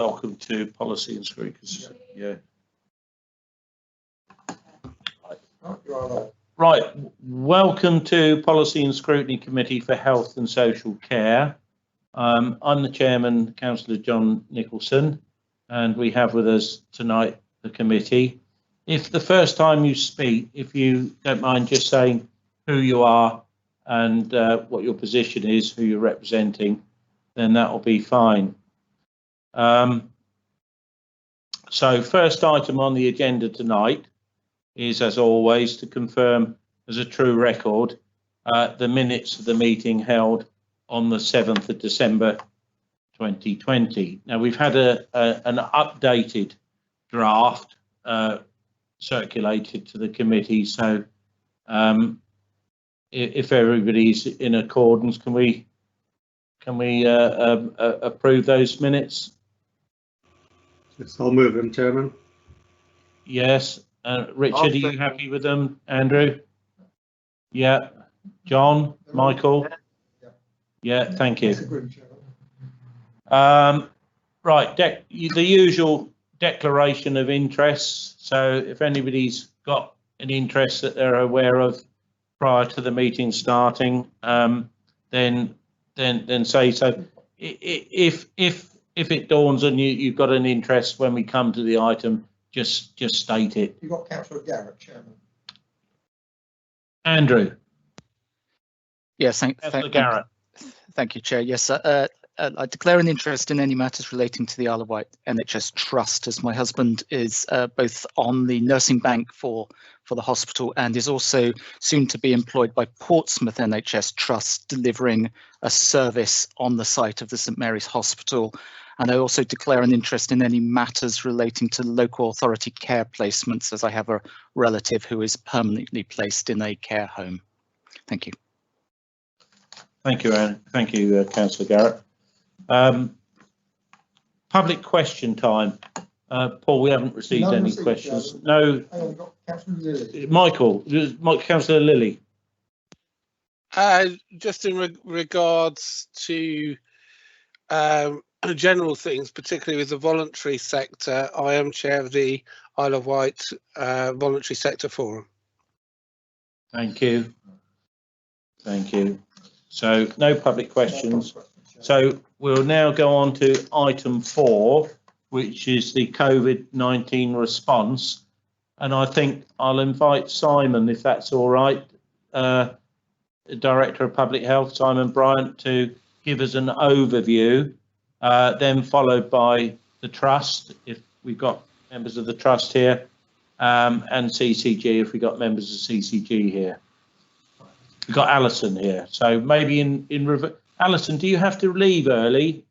welcome to Policy and Scrutiny. Yeah. Right. Welcome to Policy and Scrutiny Committee for Health and Social Care. I'm the chairman, Councillor John Nicholson, and we have with us tonight the committee. If the first time you speak, if you don't mind just saying who you are and what your position is, who you're representing, then that will be fine. So first item on the agenda tonight is, as always, to confirm as a true record the minutes of the meeting held on the 7th of December 2020. Now, we've had an updated draft circulated to the committee, so if everybody's in accordance, can we approve those minutes? Yes, I'll move them, Chairman. Yes. Richard, are you happy with them? Andrew? Yeah. John? Michael? Yeah, thank you. Right, the usual declaration of interests. So if anybody's got an interest that they're aware of prior to the meeting starting, then say so. If it dawns on you, you've got an interest when we come to the item, just state it. You've got Councillor Garrett, Chairman. Andrew. Yes, thank you, Chair. Yes, I declare an interest in any matters relating to the Isle of Wight NHS Trust, as my husband is both on the nursing bank for the hospital and is also soon to be employed by Portsmouth NHS Trust, delivering a service on the site of the St Mary's Hospital. And I also declare an interest in any matters relating to local authority care placements, as I have a relative who is permanently placed in a care home. Thank you. Thank you, Anne. Thank you, Councillor Garrett. Public question time. Paul, we haven't received any questions. No. Michael, Councillor Lilly. Just in regards to general things, particularly with the voluntary sector, I am chair of the Isle of Wight Voluntary Sector Forum. Thank you. Thank you. So no public questions. So we'll now go on to item 4, which is the COVID-19 response. And I think I'll invite Simon, if that's all right, Director of Public Health, Simon Bryant, to give us an overview, then followed by the Trust, if we've got members of the Trust here, and CCG, if we've got members of CCG here. We've got Alison here, so maybe in Alison, do you have to leave early?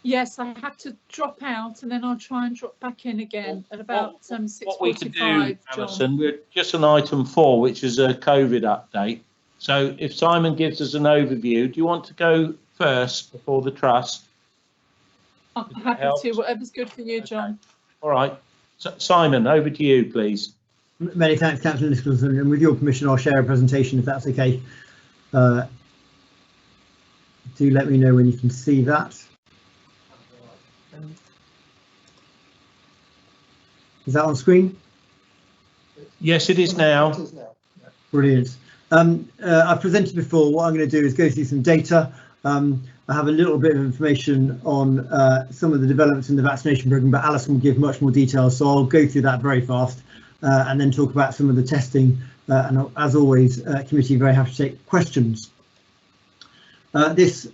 Yes, I have to drop out and then I'll try and drop back in again at about 6:45. What we could do, Alison, we're just on item 4, which is a COVID update. So if Simon gives us an overview, do you want to go first before the Trust? I'm happy to, whatever's good for you, John. All right, so, Simon, over to you, please. Many thanks, Councillor Nicholson, and with your permission, I'll share a presentation if that's okay. Do let me know when you can see that. Is that on screen? Yes, it is now. Brilliant. I've presented before. What I'm going to do is go through some data. I have a little bit of information on some of the developments in the vaccination programme, but Alison will give much more detail, so I'll go through that very fast and then talk about some of the testing. And as always, committee very happy to take questions. These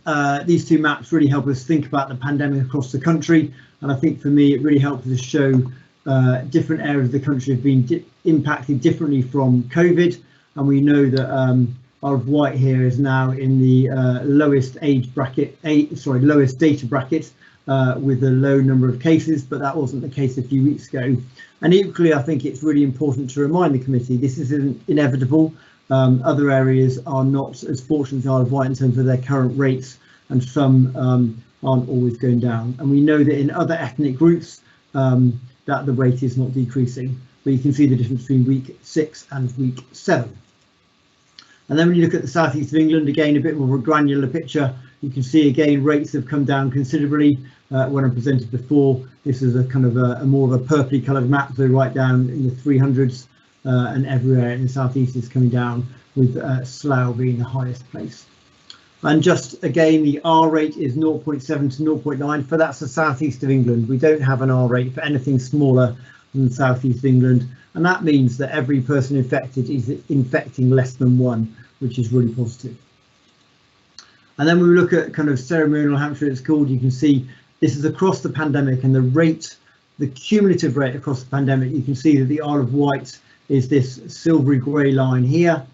two maps really help us think about the pandemic across the country, and I think for me it really helps us show different areas of the country have been impacted differently from COVID, and we know that Isle of Wight here is now in the lowest age bracket, lowest data bracket with a low number of cases, but that wasn't the case a few weeks ago. And equally, I think it's really important to remind the committee this isn't inevitable. Other areas are not as fortunate as Isle of Wight in terms of their current rates, and some aren't always going down. And we know that in other ethnic groups that the rate is not decreasing, but you can see the difference between week 6 and week 7. And then when you look at the southeast of England, again a bit more of a granular picture, You can see again rates have come down considerably. When I presented before, this is a kind of a more of a purpley coloured map, so right down in the 300s, and everywhere in the southeast is coming down, with Slough being the highest place. And just again, the R rate is 0.7 to 0.9, for that's the southeast of England. We don't have an R rate for anything smaller than southeast England, and that means that every person infected is infecting less than one, which is really positive. And then when we look at kind of ceremonial Hampshire, it's called, you can see this is across the pandemic, and the rate, the cumulative rate across the pandemic, you can see that the Isle of Wight is this silvery grey line here,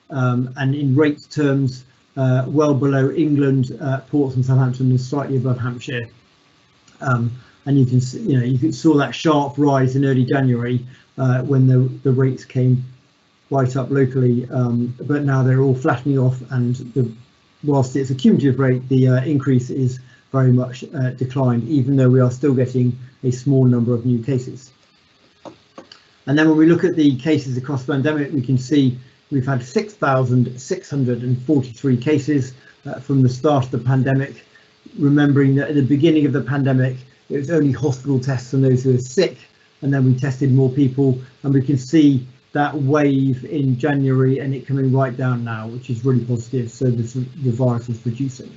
and in rate terms, well below England, Ports and Southampton, and slightly above Hampshire. And you can see, you saw that sharp rise in early January when the rates came right up locally, but now they're all flattening off, and whilst it's a cumulative rate, the increase is very much declined, even though we are still getting a small number of new cases. And then when we look at the cases across the pandemic, we can see we've had 6,643 cases from the start of the pandemic, remembering that at the beginning of the pandemic, it was only hospital tests on those who were sick, and then we tested more people, and we can see that wave in January and it coming right down now, which is really positive. So the virus is reducing.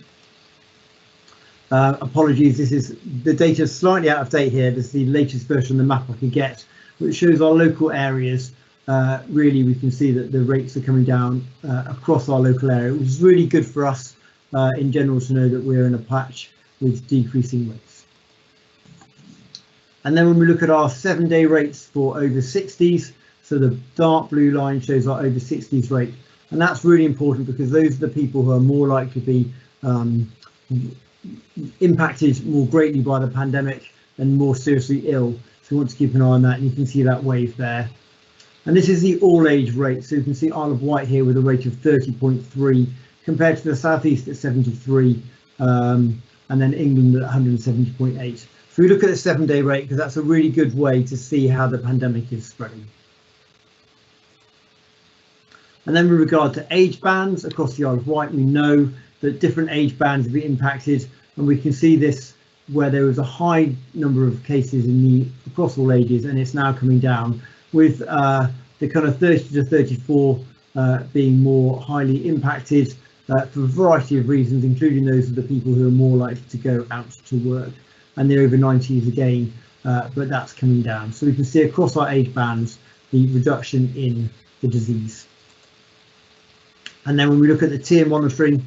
Apologies, the data is slightly out of date here. This is the latest version of the map I could get, which shows our local areas. Really, we can see that the rates are coming down across our local area, which is really good for us in general to know that we're in a patch with decreasing rates. And then when we look at our 7-day rates for over 60s, so the dark blue line shows our over 60s rate, and that's really important because those are the people who are more likely to be impacted more greatly by the pandemic and more seriously ill. So we want to keep an eye on that, and you can see that wave there. And this is the all age rate, so you can see Isle of Wight here with a rate of 30.3 compared to the southeast at 73, and then England at 170.8. So we look at the 7-day rate because that's a really good way to see how the pandemic is spreading. And then with regard to age bands across the Isle of Wight, we know that different age bands have been impacted, and we can see this where there was a high number of cases across all ages, and it's now coming down, with the kind of 30 to 34 being more highly impacted for a variety of reasons, including those of the people who are more likely to go out to work, and the over 90s again, but that's coming down. So we can see across our age bands the reduction in the disease. And then when we look at the tier monitoring,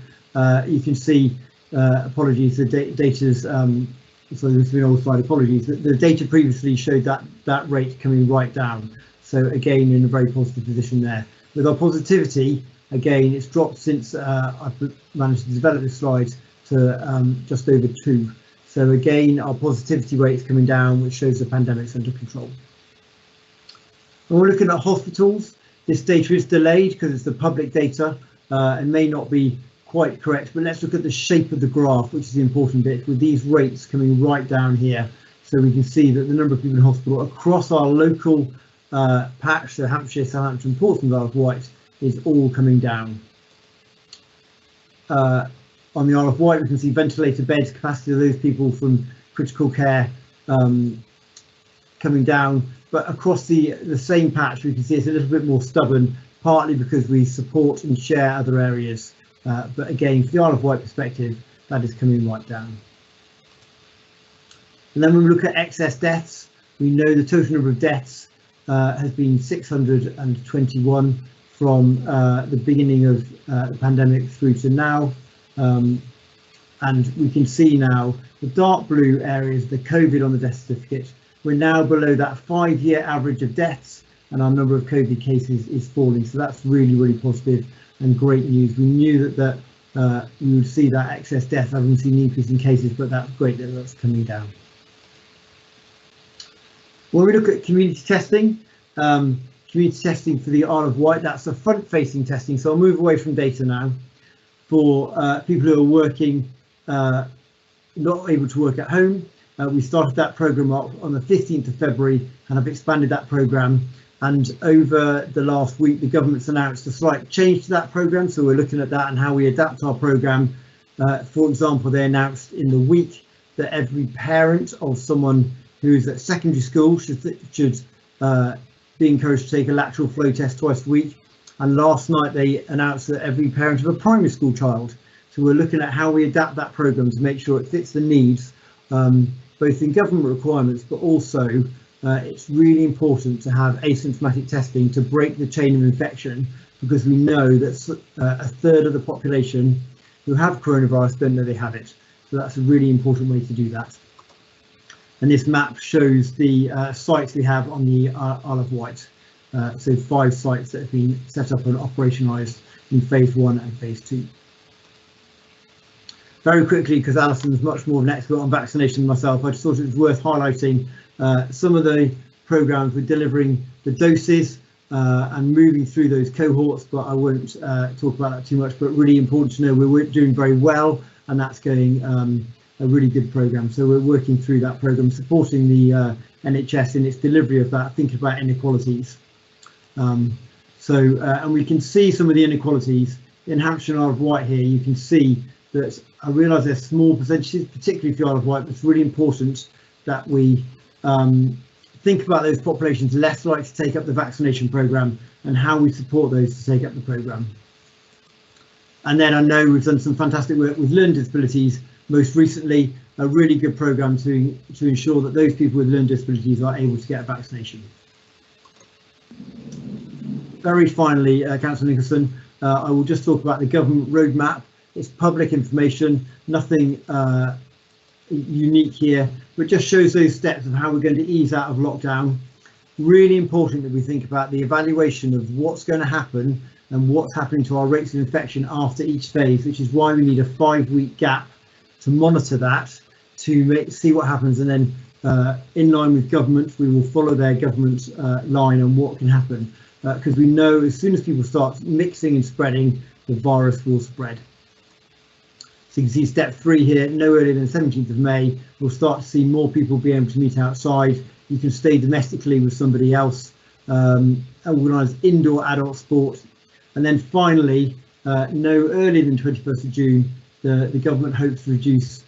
you can see, apologies, the data's, so this has been old slide, apologies, the data previously showed that rate coming right down. So again, in a very positive position there. With our positivity, again, it's dropped since I've managed to develop this slide to just over 2. So again, our positivity rate is coming down, which shows the pandemic's under control. And we're looking at hospitals. This data is delayed because it's the public data and may not be quite correct, but let's look at the shape of the graph, which is the important bit, with these rates coming right down here. So we can see that the number of people in hospital across our local patch, so Hampshire, Southampton, Ports and Isle of Wight, is all coming down. On the Isle of Wight, we can see ventilator beds capacity of those people from critical care coming down, but across the same patch, we can see it's a little bit more stubborn, partly because we support and share other areas. But again, from the Isle of Wight perspective, that is coming right down. And then when we look at excess deaths, we know the total number of deaths has been 621 from the beginning of the pandemic through to now. And we can see now the dark blue areas, the COVID on the death certificate. We're now below that 5-year average of deaths, and our number of COVID cases is falling. So that's really, really positive and great news. We knew that we would see that excess death. I haven't seen an increase in cases, but that's great that that's coming down. When we look at community testing for the Isle of Wight, that's a front-facing testing. So I'll move away from data now. For people who are working, not able to work at home, we started that programme up on the 15th of February and have expanded that programme. And over the last week, the government's announced a slight change to that programme. So we're looking at that and how we adapt our programme For example, they announced in the week that every parent of someone who is at secondary school should be encouraged to take a lateral flow test twice a week. And last night they announced that every parent of a primary school child. So we're looking at how we adapt that programme to make sure it fits the needs, both in government requirements, but also it's really important to have asymptomatic testing to break the chain of infection, because we know that a third of the population who have coronavirus don't know they have it. So that's a really important way to do that. And this map shows the sites we have on the Isle of Wight. So 5 sites that have been set up and operationalised in phase 1 and phase 2. Very quickly, because Alison's much more of an expert on vaccination than myself, I just thought it was worth highlighting some of the programmes with delivering the doses and moving through those cohorts, but I won't talk about that too much. But really important to know we're doing very well, and that's going a really good programme. So we're working through that programme, supporting the NHS in its delivery of that, thinking about inequalities. And we can see some of the inequalities in Hampshire and Isle of Wight here. You can see that I realise they're small percentages, particularly for the Isle of Wight, but it's really important that we think about those populations less likely to take up the vaccination programme and how we support those to take up the programme. And then I know we've done some fantastic work with learning disabilities, most recently a really good programme to ensure that those people with learning disabilities are able to get a vaccination. Very finally, Councillor Nicholson, I will just talk about the government roadmap. It's public information, nothing unique here, but just shows those steps of how we're going to ease out of lockdown. Really important that we think about the evaluation of what's going to happen and what's happening to our rates of infection after each phase, which is why we need a 5-week gap to monitor that, to see what happens, and then in line with government, we will follow their government line on what can happen, because we know as soon as people start mixing and spreading, the virus will spread. So you can see step 3 here, no earlier than 17th of May, we'll start to see more people be able to meet outside. You can stay domestically with somebody else, organise indoor adult sport. And then finally, no earlier than 21st of June, the government hopes to reduce,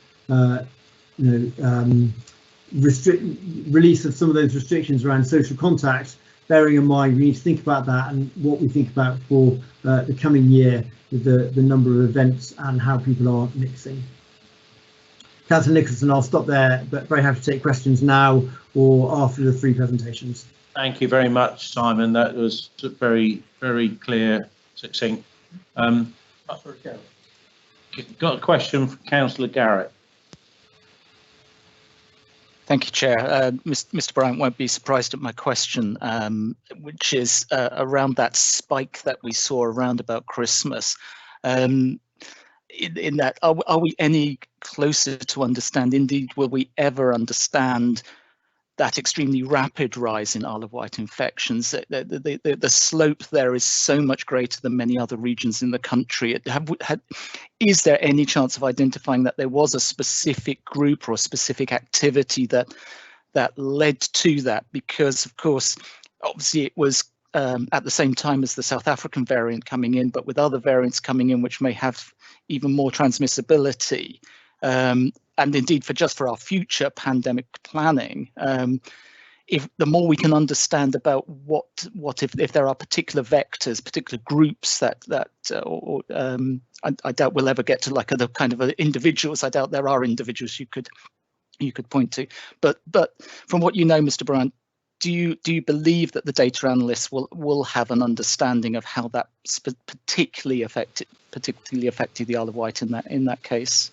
release of some of those restrictions around social contact, bearing in mind we need to think about that and what we think about for the coming year with the number of events and how people are mixing. Councillor Nicholson, I'll stop there, but very happy to take questions now or after the 3 presentations. Thank you very much, Simon. That was very, very clear, succinct. Got a question from Councillor Garrett. Thank you, Chair. Mr. Bryant won't be surprised at my question, which is around that spike that we saw around about Christmas. In that, are we any closer to understand, indeed, will we ever understand that extremely rapid rise in Isle of Wight infections? The slope there is so much greater than many other regions in the country. Is there any chance of identifying that there was a specific group or a specific activity that led to that? Because, of course, obviously it was at the same time as the South African variant coming in, but with other variants coming in which may have even more transmissibility. And indeed, for our future pandemic planning, if the more we can understand about what if there are particular vectors, particular groups that I doubt we'll ever get to like other kind of individuals. I doubt there are individuals you could point to. But from what you know, Mr. Bryant, do you believe that the data analysts will have an understanding of how that particularly affected the Isle of Wight in that case?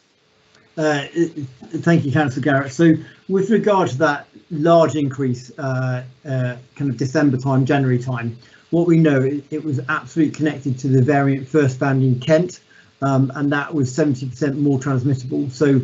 Thank you, Councillor Garrett. So with regard to that large increase, kind of December time, January time, what we know, it was absolutely connected to the variant first found in Kent, and that was 70% more transmissible. So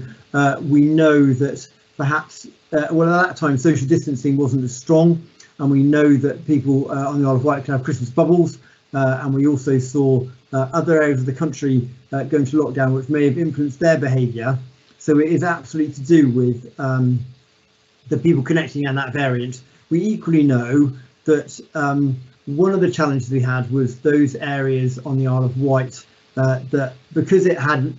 we know that perhaps, well, at that time, social distancing wasn't as strong, and we know that people on the Isle of Wight can have Christmas bubbles, and we also saw other areas of the country go into lockdown, which may have influenced their behaviour. So it is absolutely to do with the people connecting and that variant. We equally know that one of the challenges we had was those areas on the Isle of Wight that because it had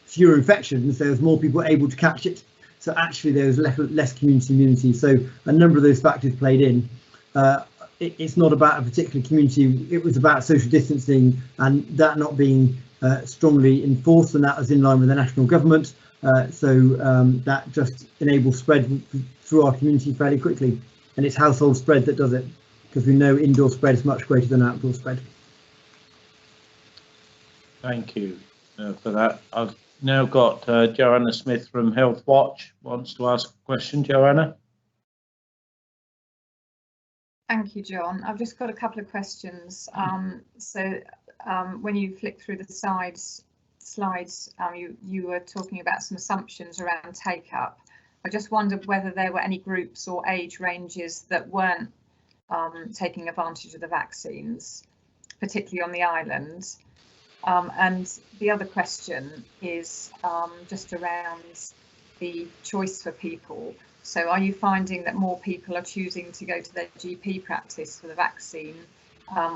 fewer infections, there was more people able to catch it. So actually there was less community immunity. So a number of those factors played in. It's not about a particular community. It was about social distancing and that not being strongly enforced, and that was in line with the national government. That just enables spread through our community fairly quickly. And it's household spread that does it, because we know indoor spread is much greater than outdoor spread. Thank you for that. I've now got Joanna Smith from Healthwatch wants to ask a question. Joanna. Thank you, John. I've just got a couple of questions. When you flick through the slides, you were talking about some assumptions around take-up. I just wondered whether there were any groups or age ranges that weren't taking advantage of the vaccines, particularly on the island. And the other question is just around the choice for people. So are you finding that more people are choosing to go to their GP practice for the vaccine,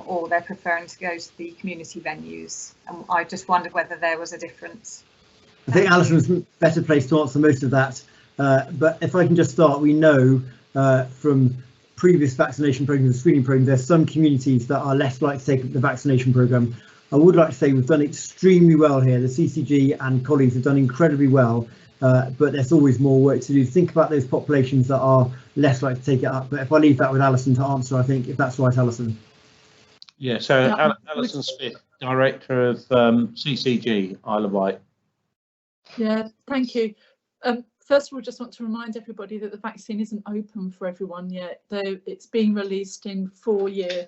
or they're preferring to go to the community venues? And I just wondered whether there was a difference. I think Alison's better placed to answer most of that. But if I can just start, we know from previous vaccination programs and screening programs, there's some communities that are less likely to take up the vaccination program. I would like to say we've done extremely well here. The CCG and colleagues have done incredibly well, but there's always more work to do. Think about those populations that are less likely to take it up. But if I leave that with Alison to answer, I think, if that's right, Alison. Yeah, so Alison Smith, Director of CCG, Isle of Wight. Yeah, thank you. First of all, just want to remind everybody that the vaccine isn't open for everyone yet, though it's being released in four-year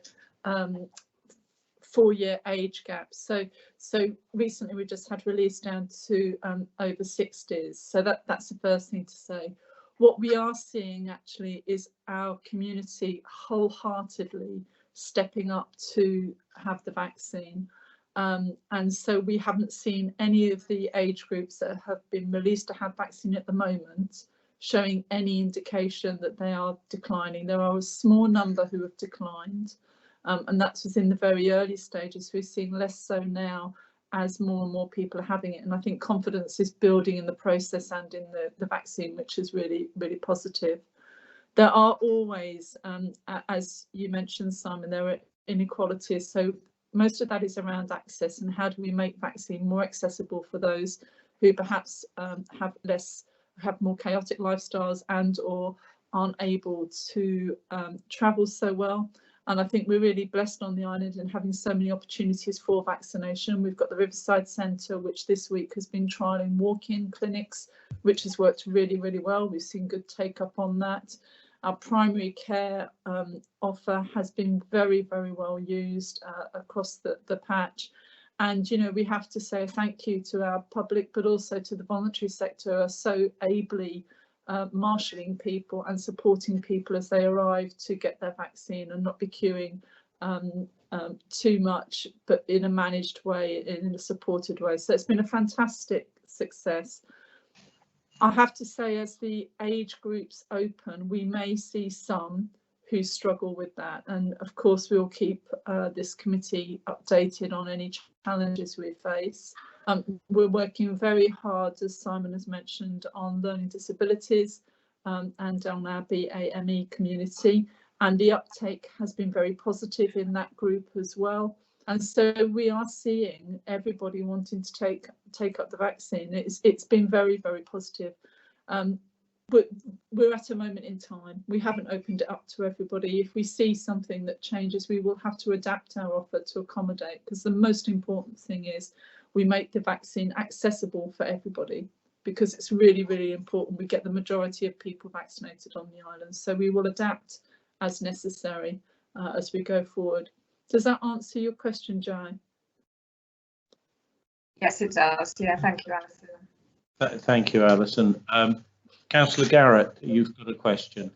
age gaps. So recently we just had release down to over 60s. So that's the first thing to say. What we are seeing actually is our community wholeheartedly stepping up to have the vaccine. And so we haven't seen any of the age groups that have been released to have vaccine at the moment showing any indication that they are declining. There are a small number who have declined, and that's within the very early stages. We're seeing less so now as more and more people are having it. And I think confidence is building in the process and in the vaccine, which is really, really positive. There are always, as you mentioned, Simon, there are inequalities. So most of that is around access and how do we make vaccine more accessible for those who perhaps have more chaotic lifestyles and or aren't able to travel so well. And I think we're really blessed on the island in having so many opportunities for vaccination. We've got the Riverside Centre, which this week has been trialling walk-in clinics, which has worked really, really well. We've seen good take up on that. Our primary care offer has been very, very well used across the patch. And, you know, we have to say thank you to our public, but also to the voluntary sector who are so ably marshalling people and supporting people as they arrive to get their vaccine and not be queuing too much, but in a managed way, in a supported way. So it's been a fantastic success. I have to say, as the age groups open, we may see some who struggle with that. And of course, we'll keep this committee updated on any challenges we face. We're working very hard, as Simon has mentioned, on learning disabilities and on our BAME community. And the uptake has been very positive in that group as well. And so we are seeing everybody wanting to take up the vaccine. It's been very, very positive. But we're at a moment in time. We haven't opened it up to everybody. If we see something that changes, we will have to adapt our offer to accommodate, because the most important thing is we make the vaccine accessible for everybody, because it's really, really important we get the majority of people vaccinated on the island. So we will adapt as necessary as we go forward. Does that answer your question, Jai? Yes, it does. Yeah, thank you, Alison. Thank you, Alison. Councillor Garrett, you've got a question.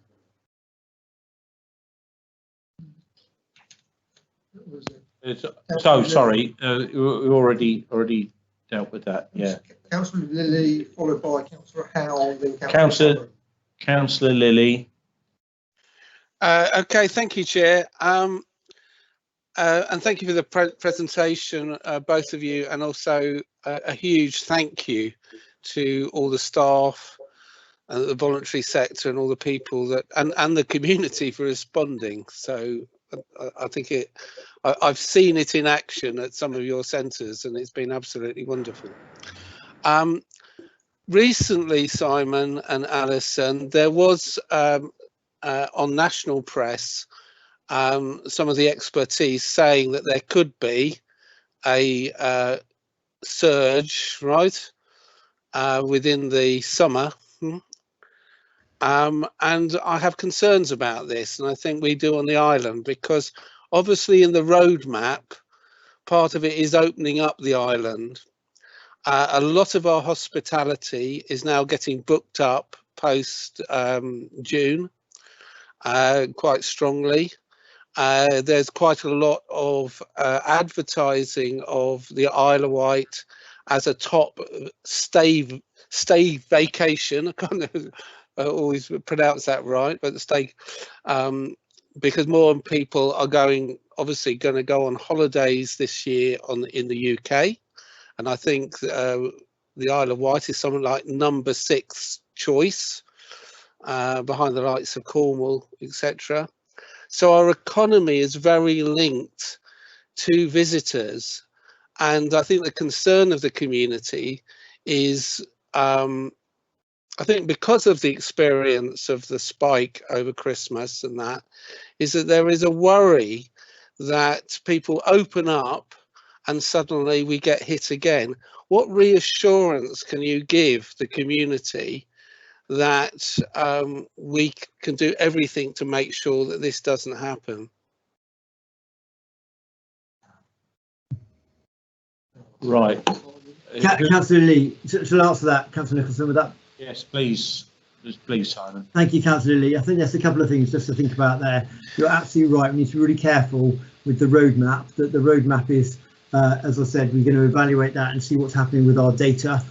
So sorry, we already dealt with that. Yeah. Councillor Lilly, followed by Councillor Howell, then Councillor Lilly. Okay, thank you, Chair. And thank you for the presentation, both of you, and also a huge thank you to all the staff, the voluntary sector, and all the people that and the community for responding. So I think I've seen it in action at some of your centres, and it's been absolutely wonderful. Recently, Simon and Alison, there was on national press some of the expertise saying that there could be a surge, right, within the summer. And I have concerns about this, and I think we do on the island, because obviously in the roadmap, part of it is opening up the island. A lot of our hospitality is now getting booked up post June quite strongly. There's quite a lot of advertising of the Isle of Wight as a top stay vacation. I can't always pronounce that right, but the stay, because more people are obviously going to go on holidays this year in the UK, and I think the Isle of Wight is something like number 6 choice behind the likes of Cornwall, etc. So our economy is very linked to visitors, and I think the concern of the community is, I think because of the experience of the spike over Christmas and that, is that there is a worry that people open up and suddenly we get hit again. What reassurance can you give the community that we can do everything to make sure that this doesn't happen? Right. Councillor Lee, shall I answer that, Councillor Nicholson, with that? Yes, please. Please, Simon. Thank you, Councillor Lee. I think there's a couple of things just to think about there. You're absolutely right. We need to be really careful with the roadmap. That the roadmap is, as I said, we're going to evaluate that and see what's happening with our data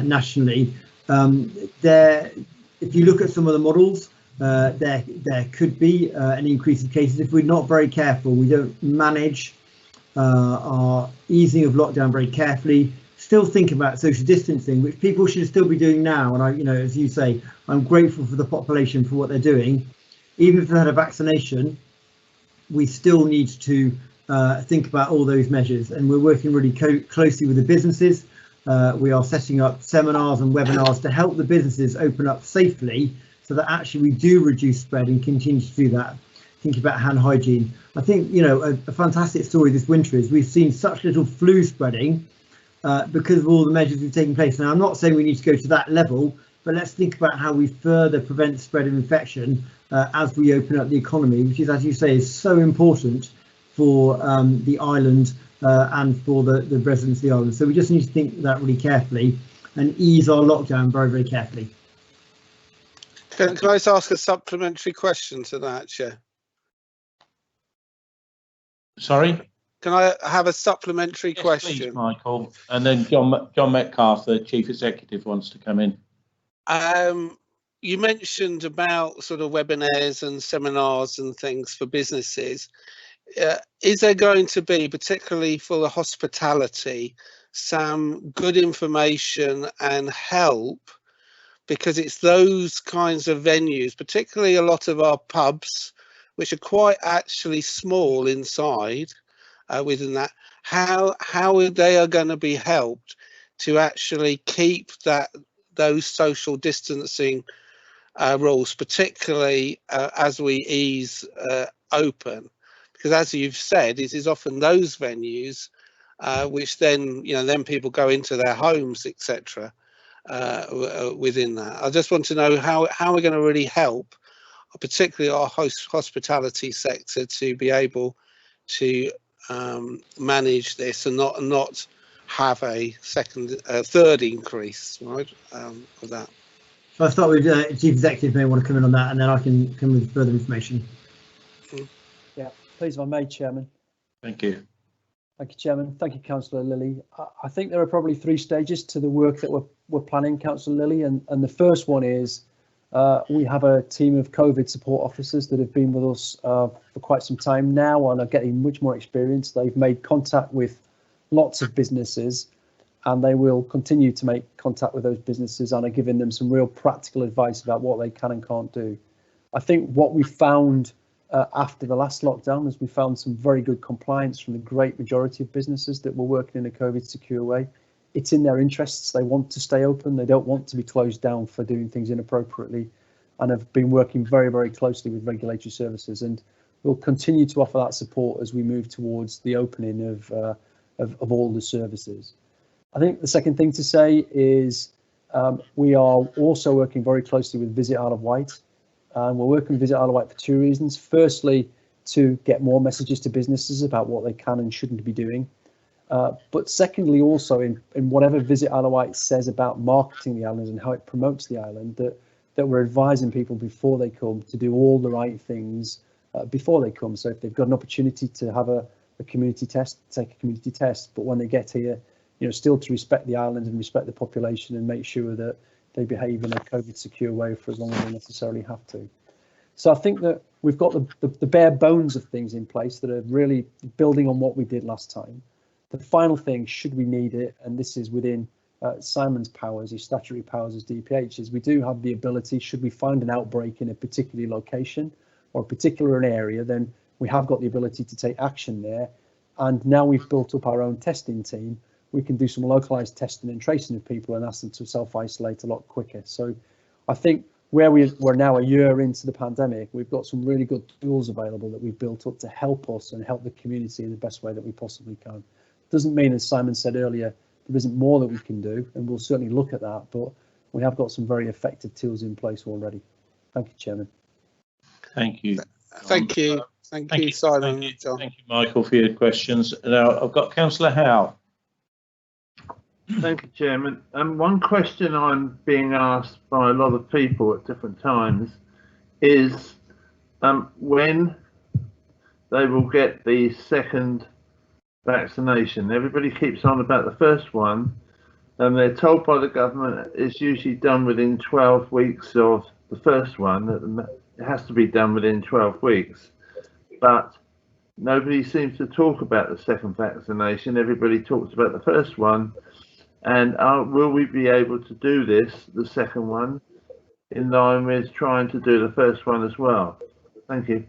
nationally. If you look at some of the models, there could be an increase in cases if we're not very careful. We don't manage our easing of lockdown very carefully. Still think about social distancing, which people should still be doing now. And as you say, I'm grateful for the population for what they're doing. Even if they had a vaccination, we still need to think about all those measures. And we're working really closely with the businesses. We are setting up seminars and webinars to help the businesses open up safely, so that actually we do reduce spread and continue to do that. Think about hand hygiene. I think a fantastic story this winter is we've seen such little flu spreading because of all the measures we've taken place. Now, I'm not saying we need to go to that level, but let's think about how we further prevent the spread of infection as we open up the economy, which is, as you say, is so important for the island and for the residents of the island. So we just need to think that really carefully and ease our lockdown very, very carefully. Can I just ask a supplementary question to that, Chair? Sorry? Can I have a supplementary question? Please, Michael. And then John Metcalf, the Chief Executive, wants to come in. You mentioned about sort of webinars and seminars and things for businesses. Is there going to be, particularly for the hospitality, some good information and help? Because it's those kinds of venues, particularly a lot of our pubs, which are quite actually small inside within that, how they are going to be helped to actually keep those social distancing rules, particularly as we ease open. Because as you've said, it is often those venues which then, then people go into their homes, etc. Within that. I just want to know how we're going to really help, particularly our hospitality sector, to be able to manage this and not have a third increase, right, of that. So I'll start with Chief Executive may want to come in on that, and then I can come with further information. Yeah, please, if I may, Chairman. Thank you. Thank you, Chairman. Thank you, Councillor Lilly. I think there are probably 3 stages to the work that we're planning, Councillor Lilly, and the first one is We have a team of COVID support officers that have been with us for quite some time now and are getting much more experience. They've made contact with lots of businesses, and they will continue to make contact with those businesses and are giving them some real practical advice about what they can and can't do. I think what we found after the last lockdown is we found some very good compliance from the great majority of businesses that were working in a COVID secure way. It's in their interests. They want to stay open. They don't want to be closed down for doing things inappropriately, and have been working very, very closely with regulatory services. And we'll continue to offer that support as we move towards the opening of all the services. I think the second thing to say is we are also working very closely with Visit Isle of Wight. And we're working with Visit Isle of Wight for two reasons. Firstly, to get more messages to businesses about what they can and shouldn't be doing. But secondly, also in whatever Visit Isle of Wight says about marketing the island and how it promotes the island, that we're advising people before they come to do all the right things before they come. So if they've got an opportunity to have a community test, take a community test, but when they get here, still to respect the island and respect the population and make sure that they behave in a COVID secure way for as long as they necessarily have to. So I think that we've got the bare bones of things in place that are really building on what we did last time. The final thing, should we need it, and this is within Simon's powers, his statutory powers as DPH, is we do have the ability, should we find an outbreak in a particular location or a particular area, then we have got the ability to take action there. And now we've built up our own testing team, we can do some localized testing and tracing of people and ask them to self-isolate a lot quicker. So I think where we're now a year into the pandemic, we've got some really good tools available that we've built up to help us and help the community in the best way that we possibly can. Doesn't mean, as Simon said earlier, there isn't more that we can do, and we'll certainly look at that, but we have got some very effective tools in place already. Thank you, Chairman. Thank you. Thank you. Thank you, Simon. John. Thank you, Michael, for your questions. Now I've got Councillor Howe. Thank you, Chairman. One question I'm being asked by a lot of people at different times is when they will get the second vaccination. Everybody keeps on about the first one, and they're told by the government it's usually done within 12 weeks of the first one. It has to be done within 12 weeks, but nobody seems to talk about the second vaccination. Everybody talks about the first one. And will we be able to do this, the second one, in line with trying to do the first one as well? Thank you.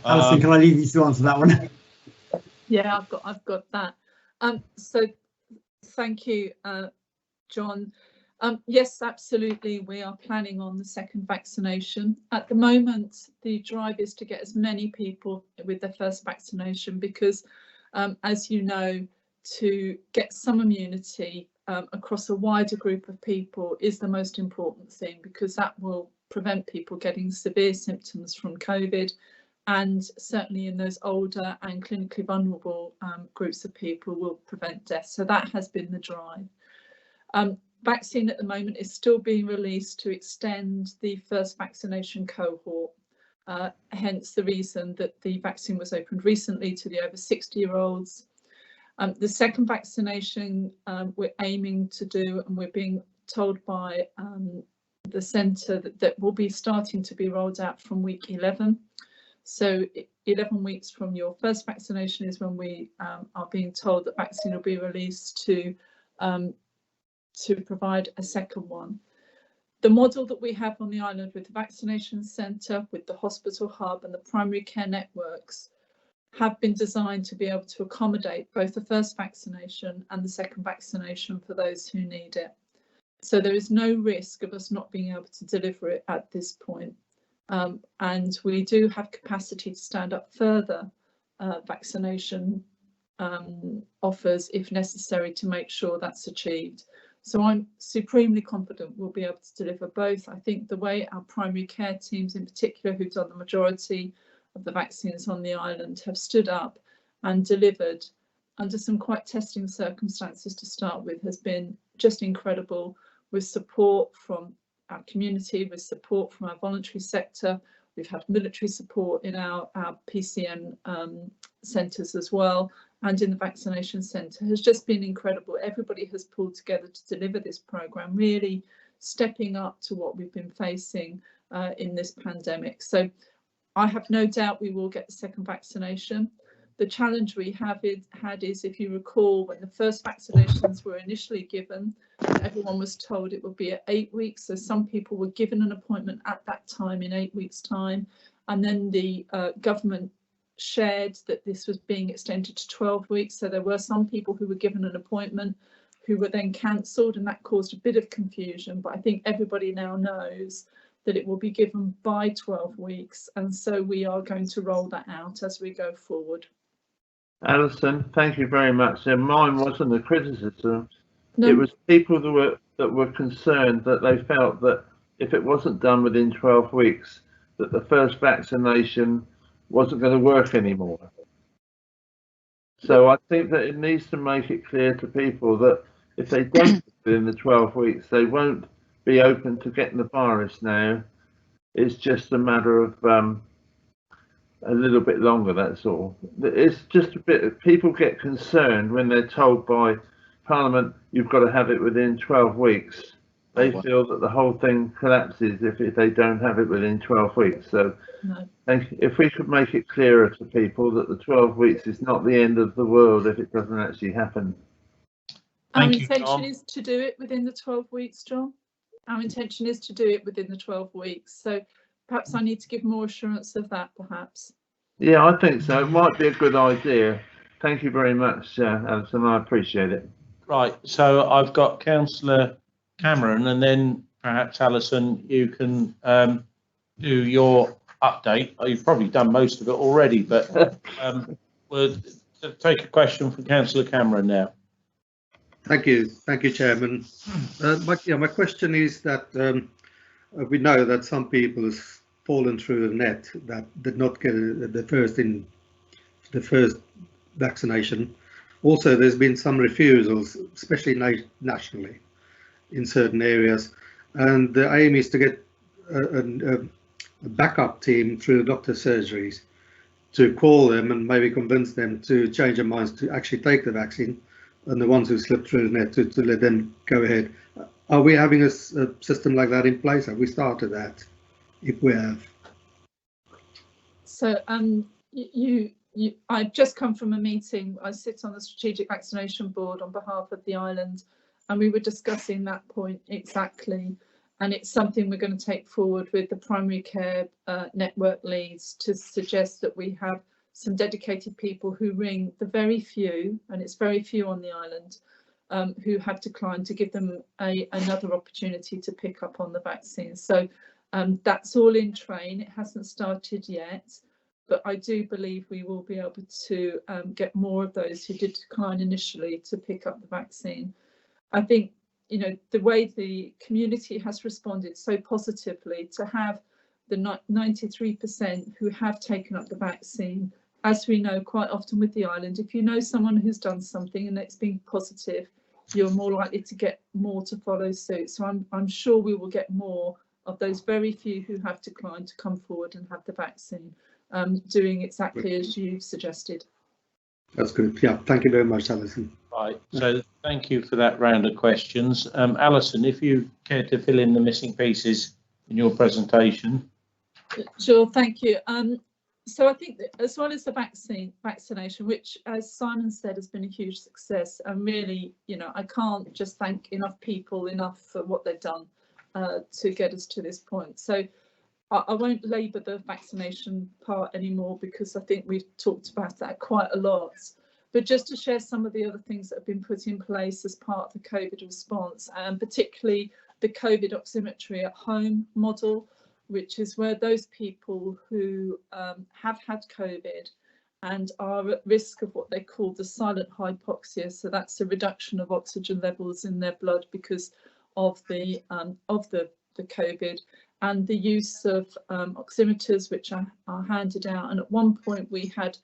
Alison, can I leave you to answer that one? Yeah, I've got that. So thank you, John. Yes, absolutely. We are planning on the second vaccination. At the moment, the drive is to get as many people with their first vaccination because, as you know, to get some immunity across a wider group of people is the most important thing, because that will prevent people getting severe symptoms from COVID, and certainly in those older and clinically vulnerable groups of people will prevent death. So that has been the drive. Vaccine at the moment is still being released to extend the first vaccination cohort, hence the reason that the vaccine was opened recently to the over 60-year-olds. The second vaccination we're aiming to do, and we're being told by the centre that will be starting to be rolled out from week 11. So 11 weeks from your first vaccination is when we are being told that vaccine will be released to provide a second one. The model that we have on the island with the vaccination centre, with the hospital hub and the primary care networks have been designed to be able to accommodate both the first vaccination and the second vaccination for those who need it. So there is no risk of us not being able to deliver it at this point. And we do have capacity to stand up further vaccination offers if necessary to make sure that's achieved. So I'm supremely confident we'll be able to deliver both. I think the way our primary care teams in particular, who've done the majority of the vaccines on the island, have stood up and delivered under some quite testing circumstances to start with, has been just incredible, with support from our community, with support from our voluntary sector. We've had military support in our PCN centres as well, and in the vaccination centre. Has just been incredible. Everybody has pulled together to deliver this programme, really stepping up to what we've been facing in this pandemic. So I have no doubt we will get the second vaccination. The challenge we have had is, if you recall, when the first vaccinations were initially given, everyone was told it would be at 8 weeks. So some people were given an appointment at that time in 8 weeks' time. And then the government shared that this was being extended to 12 weeks. So there were some people who were given an appointment who were then cancelled, and that caused a bit of confusion. But I think everybody now knows that it will be given by 12 weeks. And so we are going to roll that out as we go forward. Alison, thank you very much. Mine wasn't a criticism. No. It was people that were concerned that they felt that if it wasn't done within 12 weeks, that the first vaccination wasn't going to work anymore. So I think that it needs to make it clear to people that if they don't within the 12 weeks, they won't be open to getting the virus now. It's just a matter of a little bit longer, that's all. It's just a bit, people get concerned when they're told by Parliament, you've got to have it within 12 weeks. They feel that the whole thing collapses if they don't have it within 12 weeks. So if we could make it clearer to people that the 12 weeks is not the end of the world if it doesn't actually happen. Our intention is to do it within the 12 weeks, John. Our intention is to do it within the 12 weeks. So perhaps I need to give more assurance of that, perhaps. Yeah, I think so. It might be a good idea. Thank you very much, Alison. I appreciate it. Right. So I've got Councillor Cameron, and then perhaps Alison, you can do your update. You've probably done most of it already, but we'll take a question from Councillor Cameron now. Thank you, Chairman. My question is that we know that some people have fallen through the net that did not get the first vaccination. Also, there's been some refusals, especially nationally, in certain areas, and the aim is to get a backup team through doctor surgeries to call them and maybe convince them to change their minds to actually take the vaccine, and the ones who slipped through the net to let them go ahead. Are we having a system like that in place? Have we started that? If we have. So I've just come from a meeting. I sit on the Strategic Vaccination Board on behalf of the island, and we were discussing that point exactly. And it's something we're going to take forward with the primary care network leads to suggest that we have some dedicated people who ring the very few, and it's very few on the island, who have declined, to give them another opportunity to pick up on the vaccine. So that's all in train. It hasn't started yet, but I do believe we will be able to get more of those who did decline initially to pick up the vaccine. I think, you know, the way the community has responded so positively to have the 93% who have taken up the vaccine. As we know quite often with the island, if you know someone who's done something and it's been positive, you're more likely to get more to follow suit. So I'm sure we will get more of those very few who have declined to come forward and have the vaccine, doing exactly as you suggested. That's good. Yeah, thank you very much, Alison. Right, so thank you for that round of questions. Alison, if you care to fill in the missing pieces in your presentation. Sure, thank you. So I think that as well as the vaccination, which, as Simon said, has been a huge success, and really, you know, I can't just thank enough people enough for what they've done to get us to this point. So I won't labour the vaccination part anymore, because I think we've talked about that quite a lot. But just to share some of the other things that have been put in place as part of the COVID response, and particularly the COVID oximetry at home model, which is where those people who have had COVID and are at risk of what they call the silent hypoxia, so that's a reduction of oxygen levels in their blood because of the COVID, and the use of oximeters, which are handed out. And at one point we had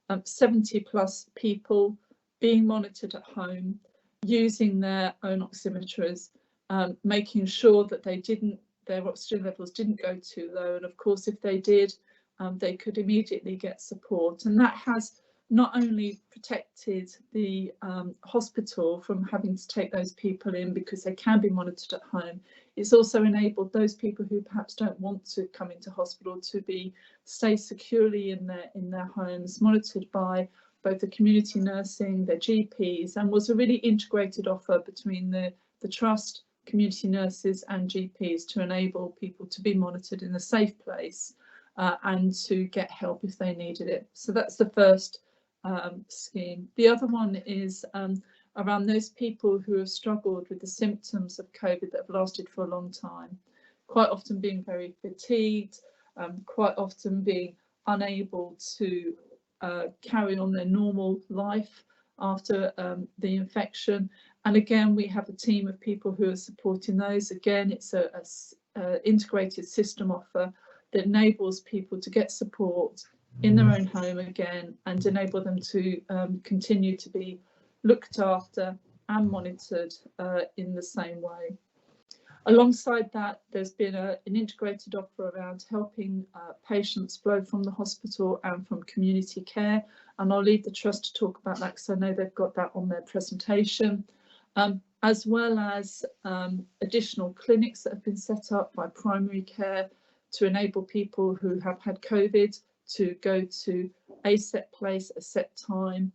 70+ people being monitored at home using their own oximeters, making sure that their oxygen levels didn't go too low, and of course if they did, they could immediately get support. And that has not only protected the hospital from having to take those people in because they can be monitored at home, it's also enabled those people who perhaps don't want to come into hospital to stay securely in their homes, monitored by both the community nursing, their GPs, and was a really integrated offer between the trust, community nurses and GPs to enable people to be monitored in a safe place and to get help if they needed it. So that's the first scheme. The other one is around those people who have struggled with the symptoms of COVID that have lasted for a long time, quite often being very fatigued, quite often being unable to carry on their normal life after the infection. And again, we have a team of people who are supporting those. Again, it's a integrated system offer that enables people to get support in their own home again and enable them to continue to be looked after and monitored in the same way. Alongside that, there's been an integrated offer around helping patients flow from the hospital and from community care. And I'll leave the trust to talk about that because I know they've got that on their presentation, as well as additional clinics that have been set up by primary care to enable people who have had COVID to go to a set place, a set time,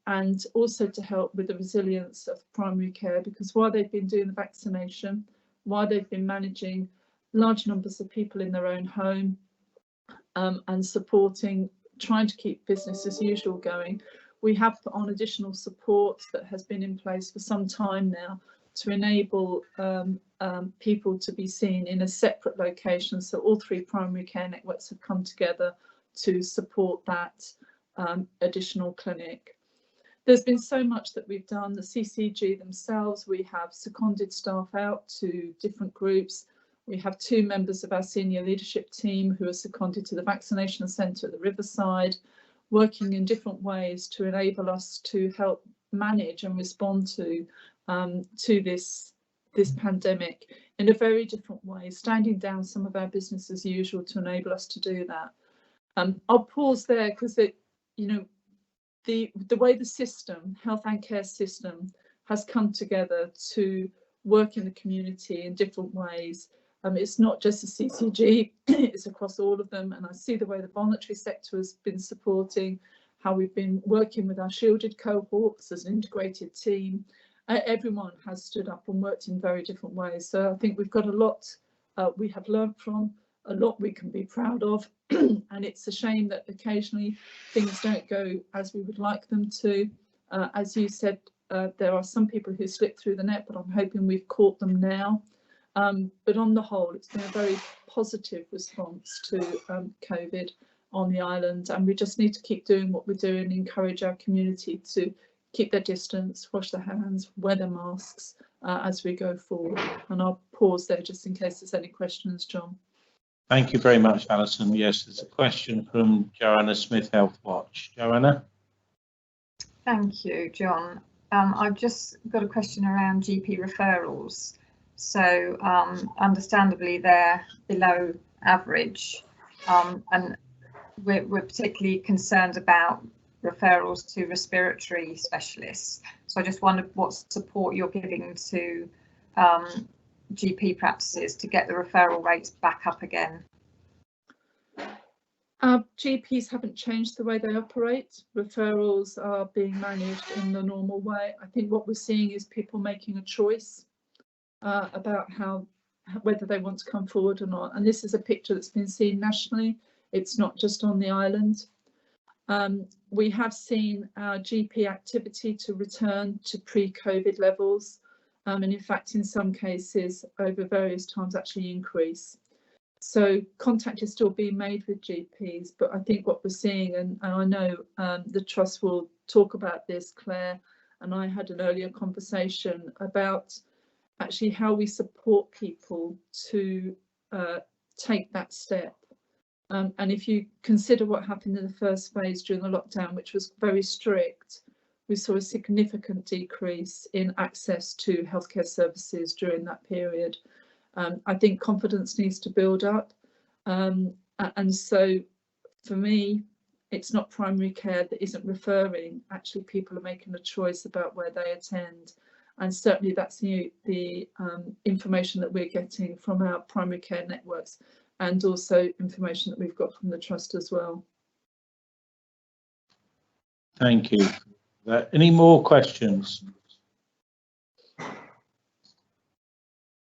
and also to help with the resilience of primary care, because while they've been doing the vaccination, while they've been managing large numbers of people in their own home and supporting, trying to keep business as usual going, we have put on additional support that has been in place for some time now to enable people to be seen in a separate location. So all three primary care networks have come together to support that additional clinic. There's been so much that we've done. The CCG themselves, we have seconded staff out to different groups. We have 2 members of our senior leadership team who are seconded to the vaccination centre at the Riverside, working in different ways to enable us to help manage and respond to this pandemic in a very different way, standing down some of our business as usual to enable us to do that. I'll pause there because the way the system, health and care system, has come together to work in the community in different ways. It's not just the CCG, it's across all of them. And I see the way the voluntary sector has been supporting, how we've been working with our shielded cohorts as an integrated team. Everyone has stood up and worked in very different ways. So I think we've got a lot we have learned from, a lot we can be proud of. And it's a shame that occasionally things don't go as we would like them to. As you said, there are some people who slip through the net, but I'm hoping we've caught them now. But on the whole, it's been a very positive response to COVID on the island, and we just need to keep doing what we're doing and encourage our community to keep their distance, wash their hands, wear their masks as we go forward. And I'll pause there just in case there's any questions, John. Thank you very much, Alison. Yes, there's a question from Joanna Smith, Healthwatch. Joanna? Thank you, John. I've just got a question around GP referrals. So understandably, they're below average, and we're particularly concerned about referrals to respiratory specialists. So I just wondered what support you're giving to GP practices to get the referral rates back up again. GPs haven't changed the way they operate. Referrals are being managed in the normal way. I think what we're seeing is people making a choice about whether they want to come forward or not. And this is a picture that's been seen nationally. It's not just on the island. We have seen our GP activity to return to pre-COVID levels. And in fact, in some cases, over various times, actually increase. So contact is still being made with GPs, but I think what we're seeing, and I know the Trust will talk about this, Claire, and I had an earlier conversation about actually how we support people to take that step. And if you consider what happened in the first phase during the lockdown, which was very strict, we saw a significant decrease in access to healthcare services during that period. I think confidence needs to build up. And so for me, it's not primary care that isn't referring. Actually, people are making a choice about where they attend. And certainly that's the information that we're getting from our primary care networks, and also information that we've got from the trust as well. Thank you. Any more questions?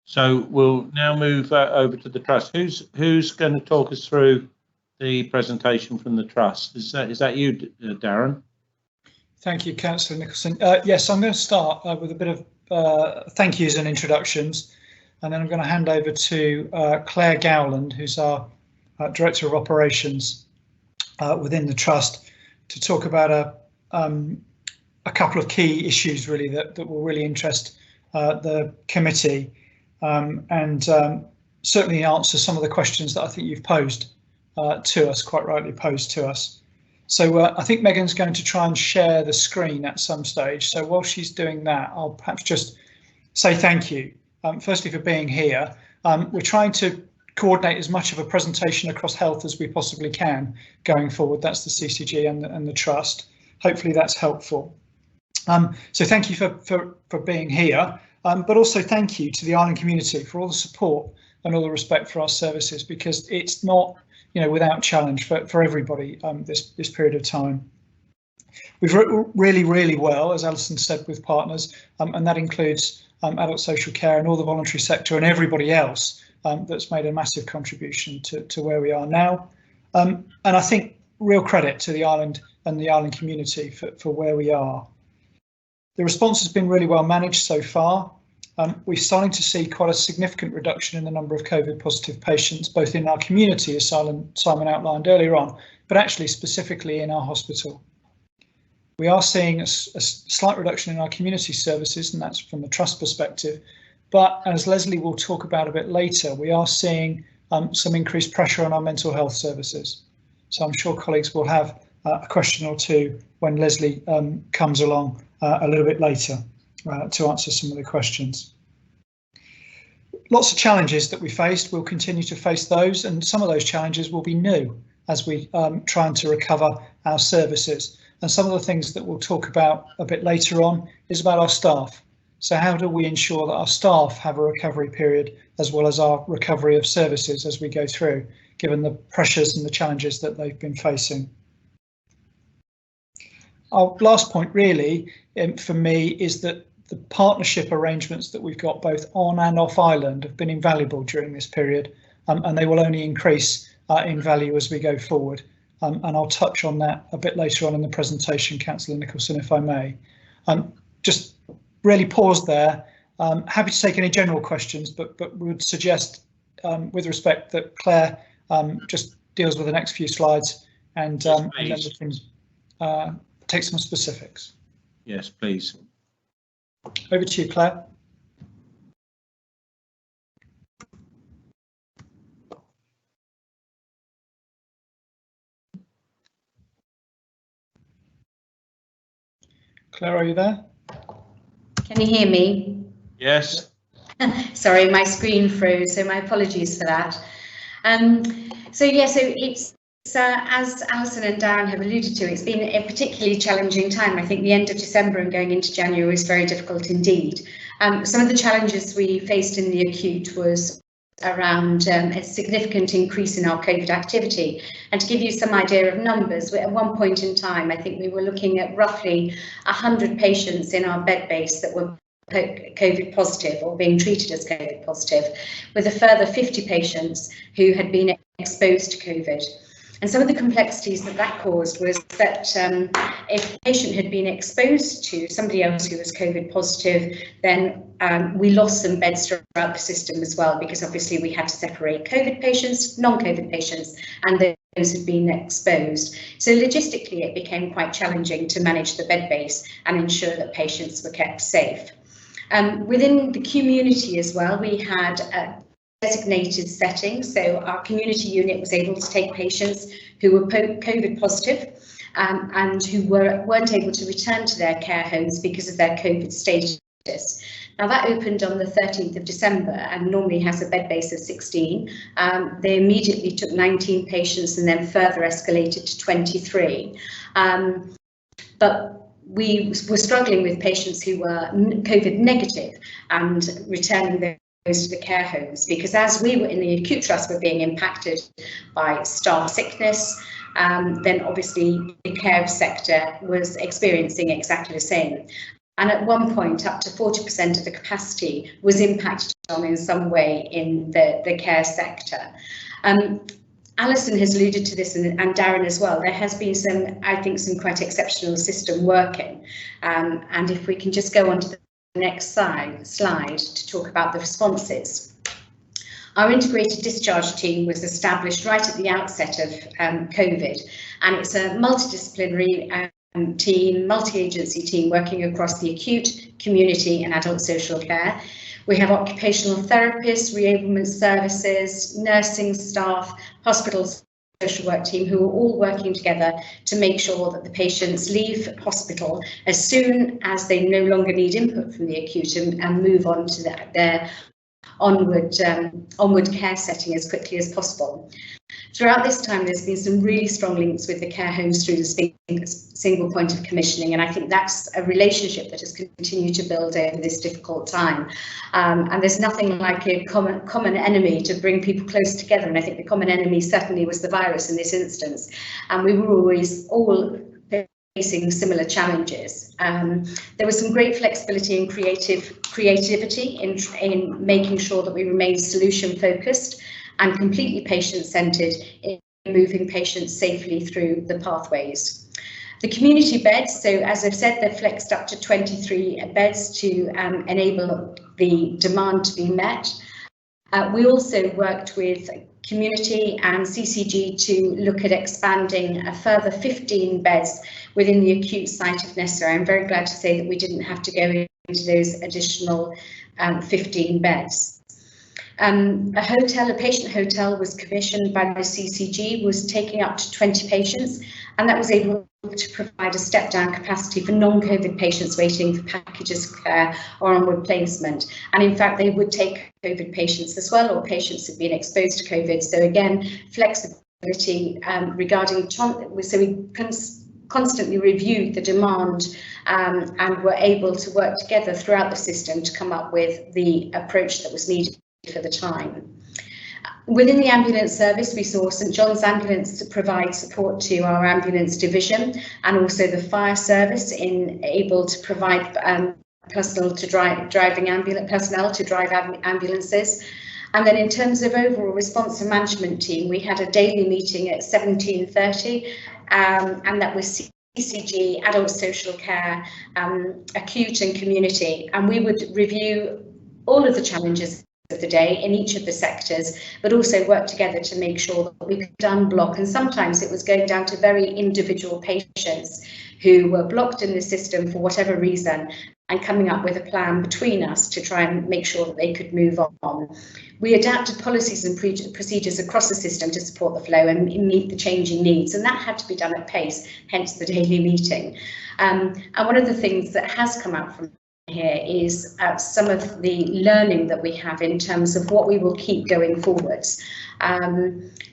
So we'll now move over to the trust. Who's going to talk us through the presentation from the trust? Is that you, Darren? Thank you, Councillor Nicholson. Yes, I'm going to start with a bit of thank yous and introductions, and then I'm going to hand over to Claire Gowland, who's our Director of Operations within the Trust, to talk about a couple of key issues really that will really interest the committee, and certainly answer some of the questions that I think you've posed to us, quite rightly posed to us. So I think Megan's going to try and share the screen at some stage. So while she's doing that, I'll perhaps just say thank you, firstly for being here. We're trying to coordinate as much of a presentation across health as we possibly can going forward. That's the CCG and the Trust. Hopefully that's helpful. So thank you for being here, but also thank you to the Ireland community for all the support and all the respect for our services, because it's not, without challenge for everybody this period of time. We've worked really well, as Alison said, with partners, and that includes adult social care and all the voluntary sector and everybody else that's made a massive contribution to where we are now. And I think real credit to the Ireland and the Ireland community for where we are. The response has been really well managed so far. We're starting to see quite a significant reduction in the number of COVID positive patients, both in our community, as Simon outlined earlier on, but actually specifically in our hospital. We are seeing a slight reduction in our community services, and that's from the Trust perspective. But as Leslie will talk about a bit later, we are seeing some increased pressure on our mental health services. So I'm sure colleagues will have a question or two when Leslie comes along a little bit later to answer some of the questions. Lots of challenges that we faced. We'll continue to face those, and some of those challenges will be new as we trying to recover our services. And some of the things that we'll talk about a bit later on is about our staff. So how do we ensure that our staff have a recovery period as well as our recovery of services as we go through, given the pressures and the challenges that they've been facing? Our last point really for me is that the partnership arrangements that we've got both on and off island have been invaluable during this period, and they will only increase in value as we go forward. And I'll touch on that a bit later on in the presentation, Councillor Nicholson, if I may. Just really pause there. Happy to take any general questions, but would suggest with respect that Claire just deals with the next few slides, and then we can take some specifics. Yes, please. Over to you, Claire. Claire, are you there? Can you hear me? Yes. Sorry, my screen froze, so my apologies for that. So it's as Alison and Darren have alluded to, it's been a particularly challenging time. I think the end of December and going into January was very difficult indeed. Some of the challenges we faced in the acute was around a significant increase in our COVID activity. And to give you some idea of numbers, at one point in time, I think we were looking at roughly 100 patients in our bed base that were COVID positive or being treated as COVID positive, with a further 50 patients who had been exposed to COVID. And some of the complexities that caused was that if a patient had been exposed to somebody else who was COVID positive, then we lost some beds throughout the system as well, because obviously we had to separate COVID patients, non-COVID patients, and those had been exposed. So logistically, it became quite challenging to manage the bed base and ensure that patients were kept safe. Within the community as well, we had designated settings, so our community unit was able to take patients who were COVID positive and who weren't able to return to their care homes because of their COVID status. Now that opened on the 13th of December and normally has a bed base of 16. They immediately took 19 patients and then further escalated to 23. But we were struggling with patients who were COVID negative and returning those to the care homes, because as we were in the acute trust were being impacted by staff sickness, then obviously the care sector was experiencing exactly the same. And at one point, up to 40% of the capacity was impacted on in some way in the care sector. Alison has alluded to this, and Darren as well. There has been some, I think, some quite exceptional system working. And if we can just go on to the next slide to talk about the responses. Our integrated discharge team was established right at the outset of COVID, and it's a multidisciplinary team, multi-agency team working across the acute, community and adult social care. We have occupational therapists, reablement services, nursing staff, hospitals, social work team who are all working together to make sure that the patients leave hospital as soon as they no longer need input from the acute and move on to their onward care setting as quickly as possible. Throughout this time, there's been some really strong links with the care homes through the single point of commissioning, and I think that's a relationship that has continued to build over this difficult time. And there's nothing like a common enemy to bring people close together, and I think the common enemy certainly was the virus in this instance, and we were always all facing similar challenges. There was some great flexibility and creativity in making sure that we remained solution focused and completely patient-centred in moving patients safely through the pathways. The community beds, so as I've said, they're flexed up to 23 beds to enable the demand to be met. We also worked with community and CCG to look at expanding a further 15 beds within the acute site if necessary. I'm very glad to say that we didn't have to go into those additional 15 beds. A patient hotel was commissioned by the CCG, was taking up to 20 patients, and that was able to provide a step down capacity for non-COVID patients waiting for packages of care or onward placement. And in fact, they would take COVID patients as well, or patients who've been exposed to COVID. So again, flexibility regarding, so we constantly reviewed the demand and were able to work together throughout the system to come up with the approach that was needed for the time. Within the ambulance service, we saw St John's Ambulance provide support to our ambulance division, and also the fire service able to provide personnel to drive ambulances. And then in terms of overall response and management team, we had a daily meeting at 17:30, and that was CCG, adult social care, acute and community, and we would review all of the challenges of the day in each of the sectors, but also work together to make sure that we could unblock. And sometimes it was going down to very individual patients who were blocked in the system for whatever reason, and coming up with a plan between us to try and make sure that they could move on. We adapted policies and procedures across the system to support the flow and meet the changing needs, and that had to be done at pace, hence the daily meeting. And one of the things that has come out from here is some of the learning that we have in terms of what we will keep going forwards.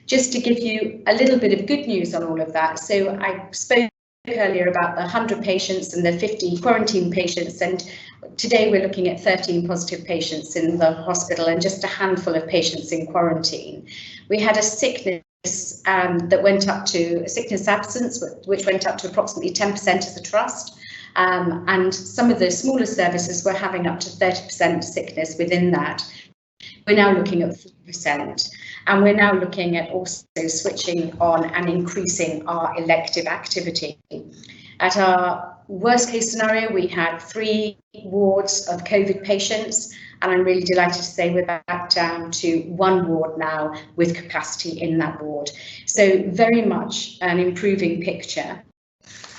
Just to give you a little bit of good news on all of that, so I spoke earlier about the 100 patients and the 50 quarantine patients, and today we're looking at 13 positive patients in the hospital and just a handful of patients in quarantine. We had a sickness that went up to a sickness absence, which went up to approximately 10% of the trust. And some of the smaller services were having up to 30% sickness within that. We're now looking at 4%, and we're now looking at also switching on and increasing our elective activity. At our worst case scenario, we had 3 wards of COVID patients, and I'm really delighted to say we're back down to 1 ward now with capacity in that ward. So very much an improving picture.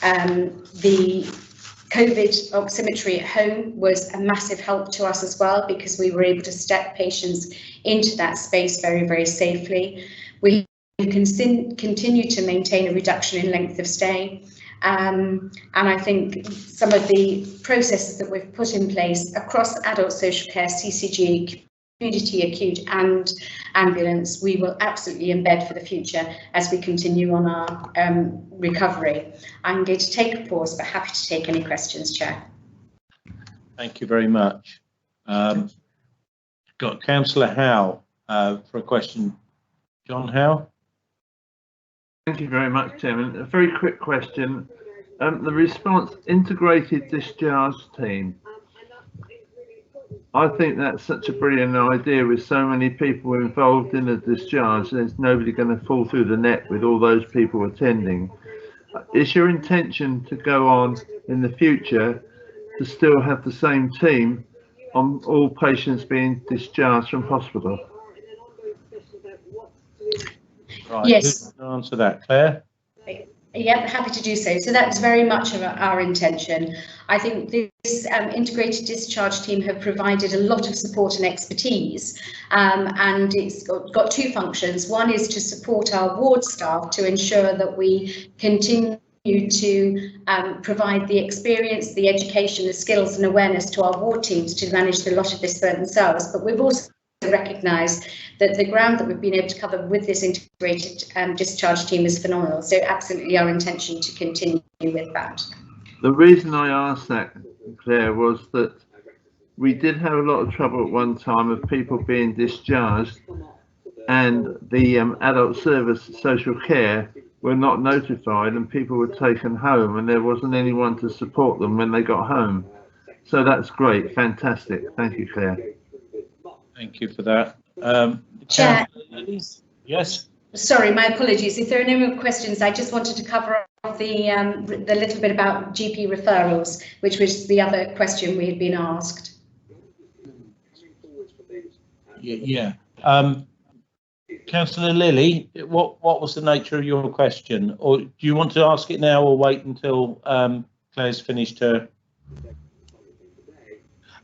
The COVID oximetry at home was a massive help to us as well, because we were able to step patients into that space very, very safely. We can continue to maintain a reduction in length of stay. And I think some of the processes that we've put in place across adult social care, CCG, community acute and ambulance, we will absolutely embed for the future as we continue on our recovery. I'm going to take a pause, but happy to take any questions, Chair. Thank you very much. Got Councillor Howe for a question. John Howe. Thank you very much, Chairman. A very quick question. The response integrated discharge team. I think that's such a brilliant idea with so many people involved in a discharge. There's nobody going to fall through the net with all those people attending. Is your intention to go on in the future to still have the same team on all patients being discharged from hospital? Right, yes. Who can answer that, Claire? Yep, happy to do so. So that's very much of our intention. I think this integrated discharge team have provided a lot of support and expertise, and it's got two functions. One is to support our ward staff to ensure that we continue to provide the experience, the education, the skills and awareness to our ward teams to manage a lot of this for themselves. But we've also recognise that the ground that we've been able to cover with this integrated discharge team is phenomenal. So absolutely our intention to continue with that. The reason I asked that, Claire, was that we did have a lot of trouble at one time of people being discharged and the adult service social care were not notified and people were taken home and there wasn't anyone to support them when they got home. So that's great, fantastic. Thank you, Claire. Thank you for that. Chair. Yes. Sorry, my apologies. If there are no more questions, I just wanted to cover off the little bit about GP referrals, which was the other question we had been asked. Yeah. Councillor Lilly, what was the nature of your question, or do you want to ask it now or wait until Claire's finished her?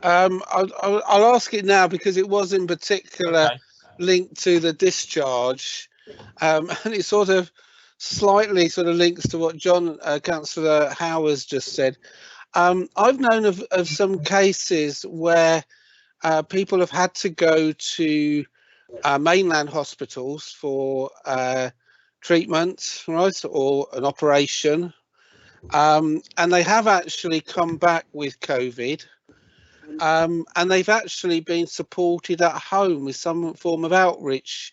I'll ask it now because it was in particular linked to the discharge, and it sort of slightly links to what Councillor Howe has just said. I've known of some cases where people have had to go to mainland hospitals for treatment, right, or an operation, and they have actually come back with COVID. And they've actually been supported at home with some form of outreach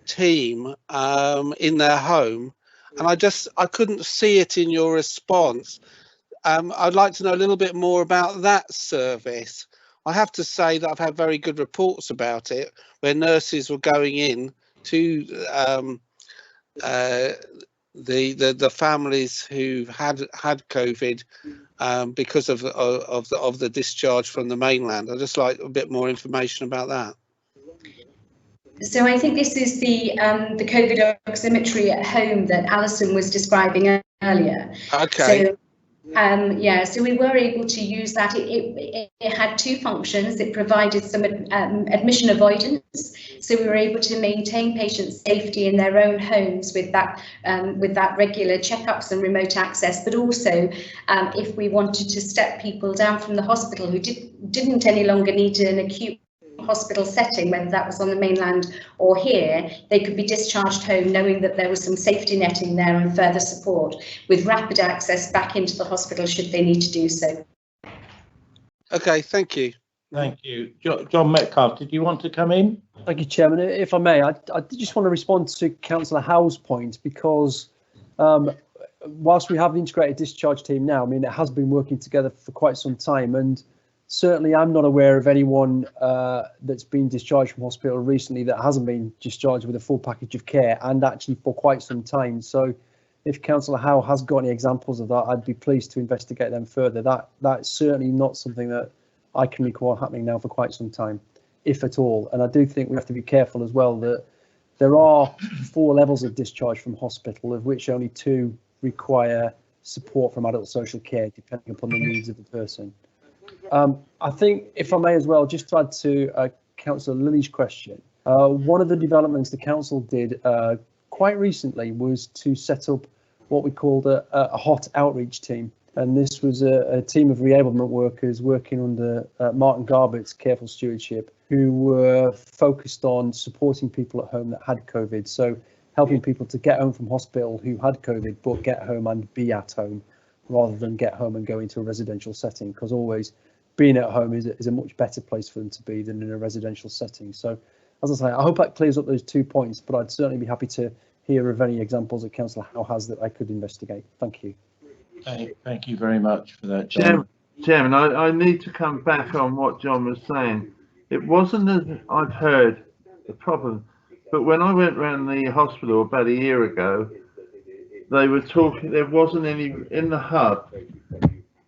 team in their home. And I couldn't see it in your response. I'd like to know a little bit more about that service. I have to say that I've had very good reports about it, where nurses were going in to the families who had COVID because of the discharge from the mainland. I'd just like a bit more information about that. So I think this is the COVID oximetry at home that Alison was describing earlier. Okay. So, yeah, so we were able to use that. It had two functions. It provided some admission avoidance, so we were able to maintain patient safety in their own homes with that regular checkups and remote access. But also, if we wanted to step people down from the hospital who didn't any longer need an acute hospital setting, whether that was on the mainland or here, they could be discharged home knowing that there was some safety netting there and further support with rapid access back into the hospital should they need to do so. Okay, thank you. Thank you. John Metcalfe, did you want to come in? Thank you, Chairman. If I may, I just want to respond to Councillor Howe's point, because whilst we have the integrated discharge team now, I mean, it has been working together for quite some time, and certainly I'm not aware of anyone that's been discharged from hospital recently that hasn't been discharged with a full package of care, and actually for quite some time. So if Councillor Howe has got any examples of that, I'd be pleased to investigate them further. That's certainly not something that I can recall happening now for quite some time, if at all. And I do think we have to be careful as well that there are 4 levels of discharge from hospital, of which only 2 require support from adult social care, depending upon the needs of the person. I think, if I may as well, just to add to Councillor Lilly's question, one of the developments the council did quite recently was to set up what we called a hot outreach team. And this was a team of reablement workers working under Martin Garbutt's careful stewardship, who were focused on supporting people at home that had COVID. So helping people to get home from hospital who had COVID, but get home and be at home rather than get home and go into a residential setting, because always being at home is a much better place for them to be than in a residential setting. So as I say, I hope that clears up those 2 points, but I'd certainly be happy to hear of any examples that Councillor Howe has that I could investigate. Thank you. Thank you very much for that, John. Chairman, I need to come back on what John was saying. It wasn't as I've heard the problem, but when I went round the hospital about a year ago, they were talking, there wasn't any, in the hub,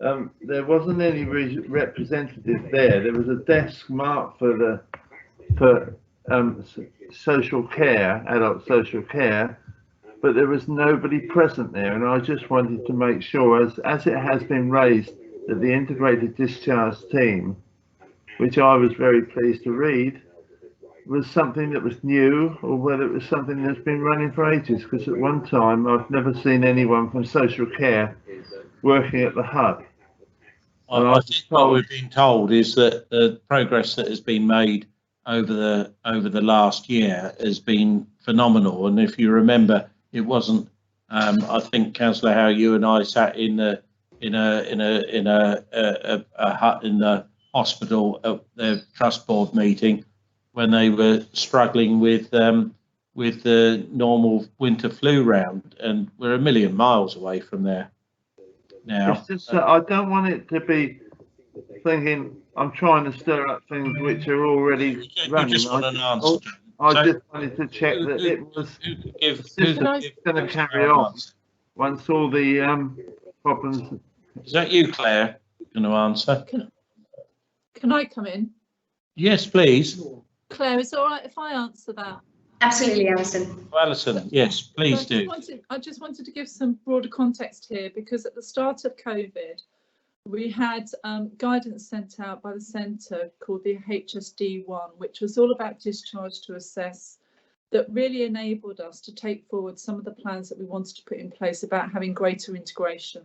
there wasn't any representative there. There was a desk marked for social care, adult social care, but there was nobody present there, and I just wanted to make sure, as it has been raised, that the integrated discharge team, which I was very pleased to read, was something that was new, or whether it was something that's been running for ages, because at one time I've never seen anyone from social care working at the hub. I think what we've been told is that the progress that has been made over the last year has been phenomenal, and if you remember, it wasn't. I think, Councillor Howe, you and I sat in a hut in the hospital at the trust board meeting when they were struggling with the normal winter flu round, and we're a million miles away from there now. It's just I don't want it to be thinking I'm trying to stir up things which are already running. You just want an answer. I just wanted to check that it was going to carry on once all the problems. Is that you, Claire, going to answer? Can I come in? Yes, please. Claire, is it all right if I answer that? Absolutely, Alison. Alison, yes, please do. I just wanted to give some broader context here, because at the start of COVID, we had guidance sent out by the centre called the HSD1, which was all about discharge to assess, that really enabled us to take forward some of the plans that we wanted to put in place about having greater integration.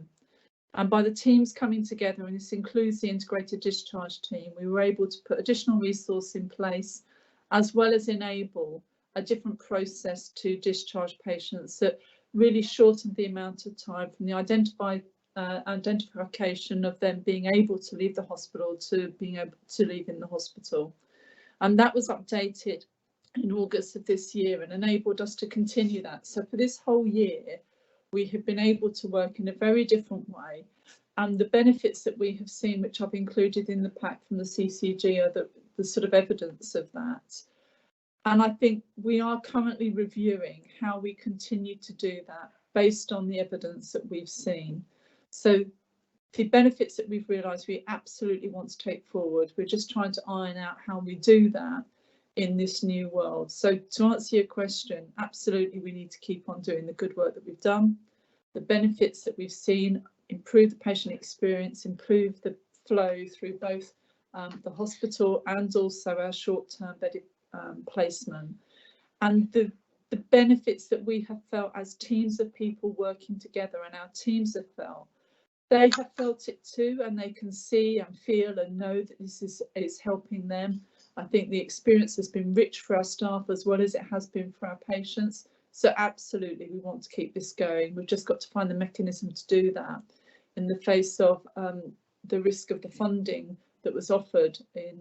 And by the teams coming together, and this includes the integrated discharge team, we were able to put additional resource in place, as well as enable a different process to discharge patients that really shortened the amount of time from the identification of them being able to leave the hospital to being able to leave in the hospital. And that was updated in August of this year and enabled us to continue that. So for this whole year, we have been able to work in a very different way. And the benefits that we have seen, which I've included in the pack from the CCG, are the sort of evidence of that. And I think we are currently reviewing how we continue to do that based on the evidence that we've seen. So the benefits that we've realised we absolutely want to take forward, we're just trying to iron out how we do that in this new world. So to answer your question, absolutely we need to keep on doing the good work that we've done. The benefits that we've seen, improve the patient experience, improve the flow through both the hospital and also our short-term bedded placement. And the benefits that we have felt as teams of people working together, and our teams have felt, they have felt it too, and they can see and feel and know that this is helping them. I think the experience has been rich for our staff as well as it has been for our patients. So absolutely, we want to keep this going. We've just got to find the mechanism to do that in the face of the risk of the funding that was offered in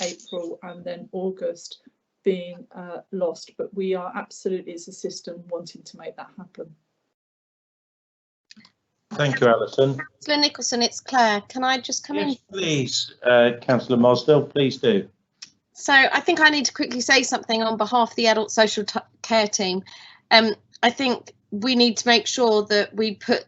April and then August being lost. But we are absolutely, as a system, wanting to make that happen. Thank you, Alison. Councillor Nicholson, it's Claire. Can I just come in? Please, Councillor Mosdell, please do. So I think I need to quickly say something on behalf of the adult social care team. I think we need to make sure that we put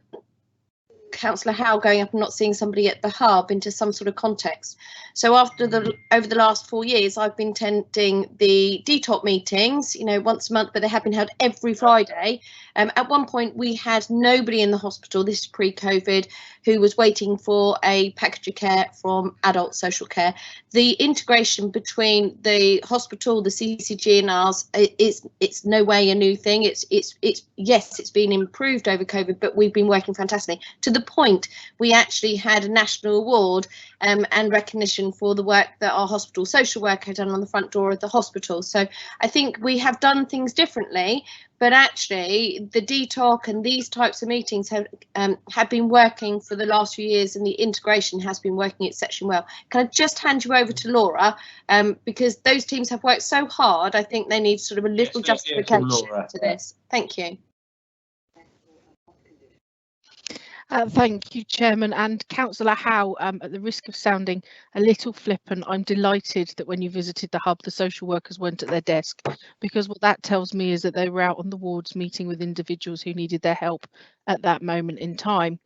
Councillor Howe going up and not seeing somebody at the hub into some sort of context. So over the last 4 years, I've been attending the DTOP meetings, you know, once a month, but they have been held every Friday. At one point, we had nobody in the hospital. This is pre-COVID. who was waiting for a package of care from adult social care. The integration between the hospital, the CCG and ours, it's no way a new thing. It's yes, it's been improved over COVID, but we've been working fantastically, to the point we actually had a national award and recognition for the work that our hospital social worker had done on the front door of the hospital. So I think we have done things differently, but actually the DTOC and these types of meetings have been working for the last few years, and the integration has been working exceptionally well. Can I just hand you over to Laura, because those teams have worked so hard, I think they need sort of a little justification to this. Thank you. Thank you, Chairman. And Councillor Howe, at the risk of sounding a little flippant, I'm delighted that when you visited the hub, the social workers weren't at their desk, because what that tells me is that they were out on the wards meeting with individuals who needed their help at that moment in time.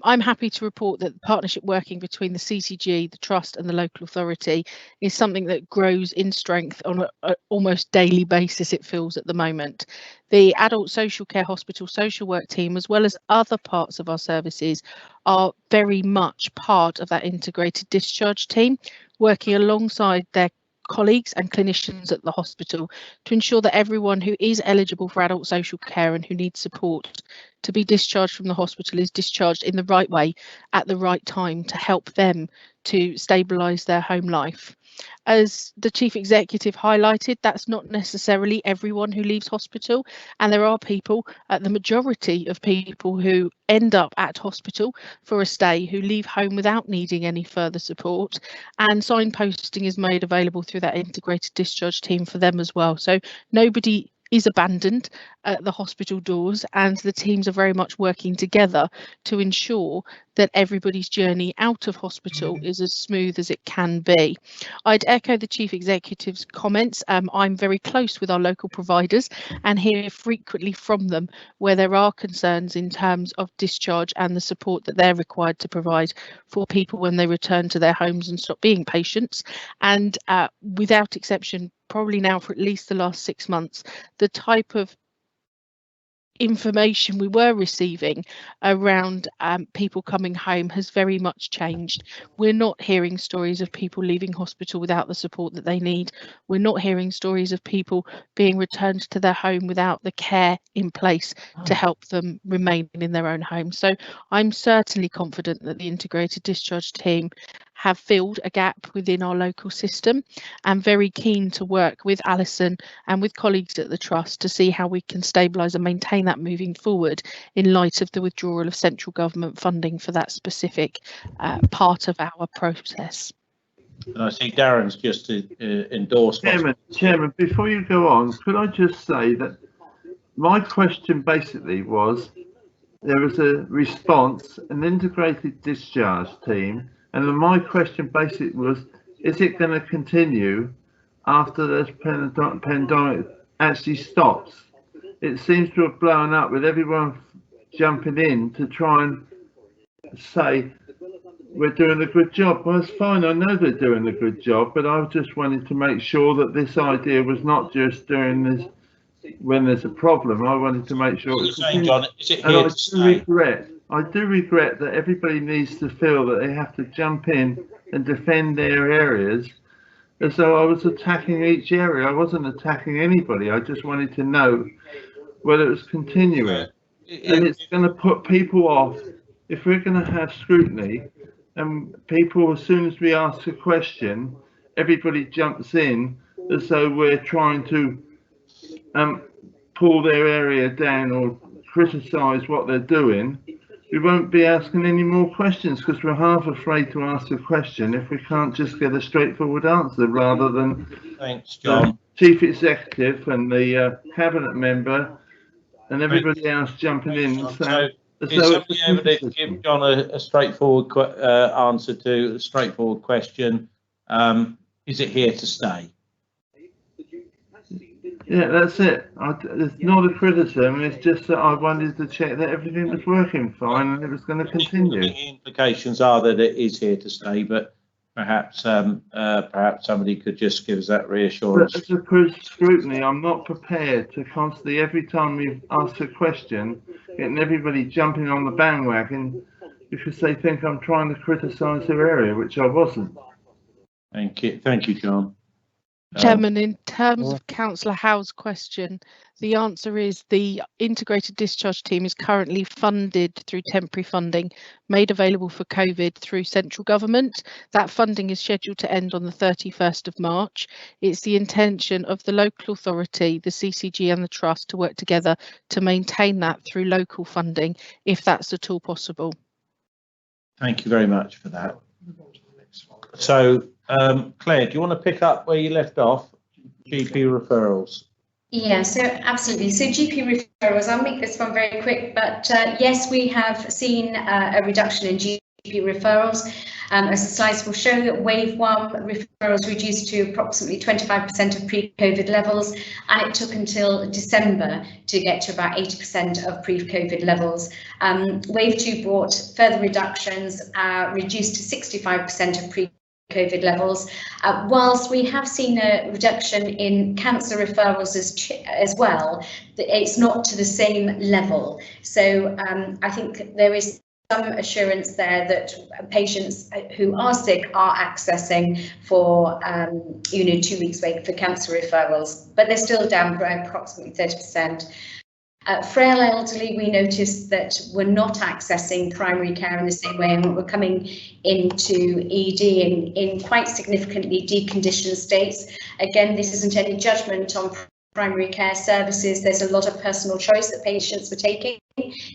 I'm happy to report that the partnership working between the CCG, the Trust and the local authority is something that grows in strength on an almost daily basis, it feels, at the moment. The adult social care hospital social work team, as well as other parts of our services, are very much part of that integrated discharge team, working alongside their colleagues and clinicians at the hospital to ensure that everyone who is eligible for adult social care and who needs support to be discharged from the hospital is discharged in the right way at the right time to help them to stabilise their home life. As the Chief Executive highlighted, that's not necessarily everyone who leaves hospital, and there are people, the majority of people who end up at hospital for a stay who leave home without needing any further support, and signposting is made available through that integrated discharge team for them as well. So nobody is abandoned at the hospital doors, and the teams are very much working together to ensure that everybody's journey out of hospital is as smooth as it can be. I'd echo the Chief Executive's comments. I'm very close with our local providers and hear frequently from them where there are concerns in terms of discharge and the support that they're required to provide for people when they return to their homes and stop being patients. And without exception, probably now for at least the last 6 months, the type of information we were receiving around people coming home has very much changed. We're not hearing stories of people leaving hospital without the support that they need. We're not hearing stories of people being returned to their home without the care in place to help them remain in their own home. So I'm certainly confident that the integrated discharge team have filled a gap within our local system, and very keen to work with Alison and with colleagues at the Trust to see how we can stabilise and maintain that moving forward in light of the withdrawal of central government funding for that specific part of our process. And I see Darren's just endorsed. Chairman, before you go on, could I just say that my question basically was, there was a response, an integrated discharge team, and my question basically was, is it going to continue after this pandemic actually stops? It seems to have blown up with everyone jumping in to try and say we're doing a good job. Well, it's fine, I know they're doing a good job, but I just wanted to make sure that this idea was not just doing this when there's a problem. I wanted to make sure it was John, is it here to stay? I do regret that everybody needs to feel that they have to jump in and defend their areas as though I was attacking each area. I wasn't attacking anybody. I just wanted to know whether it was continuing. And it's going to put people off. If we're going to have scrutiny and people, as soon as we ask a question, everybody jumps in as though we're trying to pull their area down or criticise what they're doing, we won't be asking any more questions because we're half afraid to ask a question if we can't just get a straightforward answer, rather than Thanks, John. Chief Executive and the Cabinet member and everybody else jumping in and saying. Is somebody able to give John a straightforward answer to a straightforward question? Is it here to stay? Yeah, that's it. It's not a criticism. It's just that I wanted to check that everything was working fine and it was going to continue. The implications are that it is here to stay, but perhaps perhaps somebody could just give us that reassurance. But as a scrutiny, I'm not prepared to constantly, every time we ask a question, getting everybody jumping on the bandwagon because they think I'm trying to criticise their area, which I wasn't. Thank you, John. Chairman, in terms of Councillor Howe's question, the answer is the integrated discharge team is currently funded through temporary funding made available for COVID through central government. That funding is scheduled to end on the 31st of March. It's the intention of the local authority, the CCG and the trust to work together to maintain that through local funding, if that's at all possible. Thank you very much for that. So, Claire, do you want to pick up where you left off? GP referrals. Yeah, so absolutely. So GP referrals, I'll make this one very quick, but yes, we have seen a reduction in GP referrals. As the slides will show, that wave 1 referrals reduced to approximately 25% of pre-COVID levels, and it took until December to get to about 80% of pre-COVID levels. Wave 2 brought further reductions, reduced to 65% of pre-COVID levels, whilst we have seen a reduction in cancer referrals as well, it's not to the same level. So I think there is some assurance there that patients who are sick are accessing for 2 weeks wait for cancer referrals, but they're still down by approximately 30%. Frail elderly, we noticed that we're not accessing primary care in the same way, and we're coming into ED in quite significantly deconditioned states. Again, this isn't any judgment on primary care services. There's a lot of personal choice that patients were taking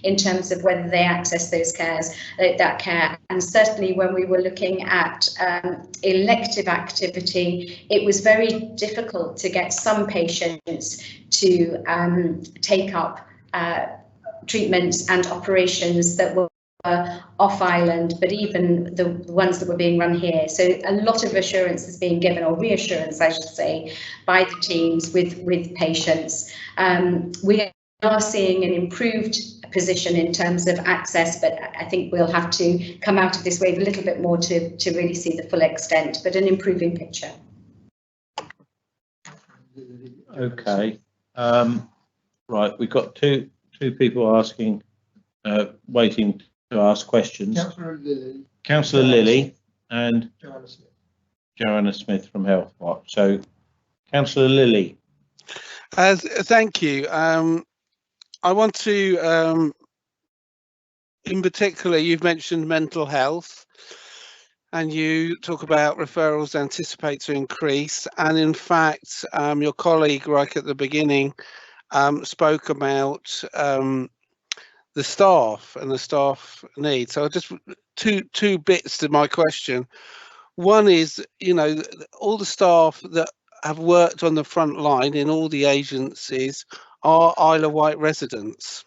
in terms of whether they access that care. And certainly when we were looking at elective activity, it was very difficult to get some patients to take up treatments and operations that were off island, but even the ones that were being run here. So a lot of assurance is being given, or reassurance I should say, by the teams with patients. We are seeing an improved position in terms of access, but I think we'll have to come out of this wave a little bit more to really see the full extent, but an improving picture. Okay. Right, we've got two people asking, waiting to ask questions. Councillor Lilly and Joanna Smith from Healthwatch. So, Councillor Lilly. Thank you. I want to, in particular, you've mentioned mental health, and you talk about referrals anticipate to increase. And in fact, your colleague right at the beginning spoke about the staff and the staff needs. So just two bits to my question. One is, all the staff that have worked on the front line in all the agencies are Isle of Wight residents,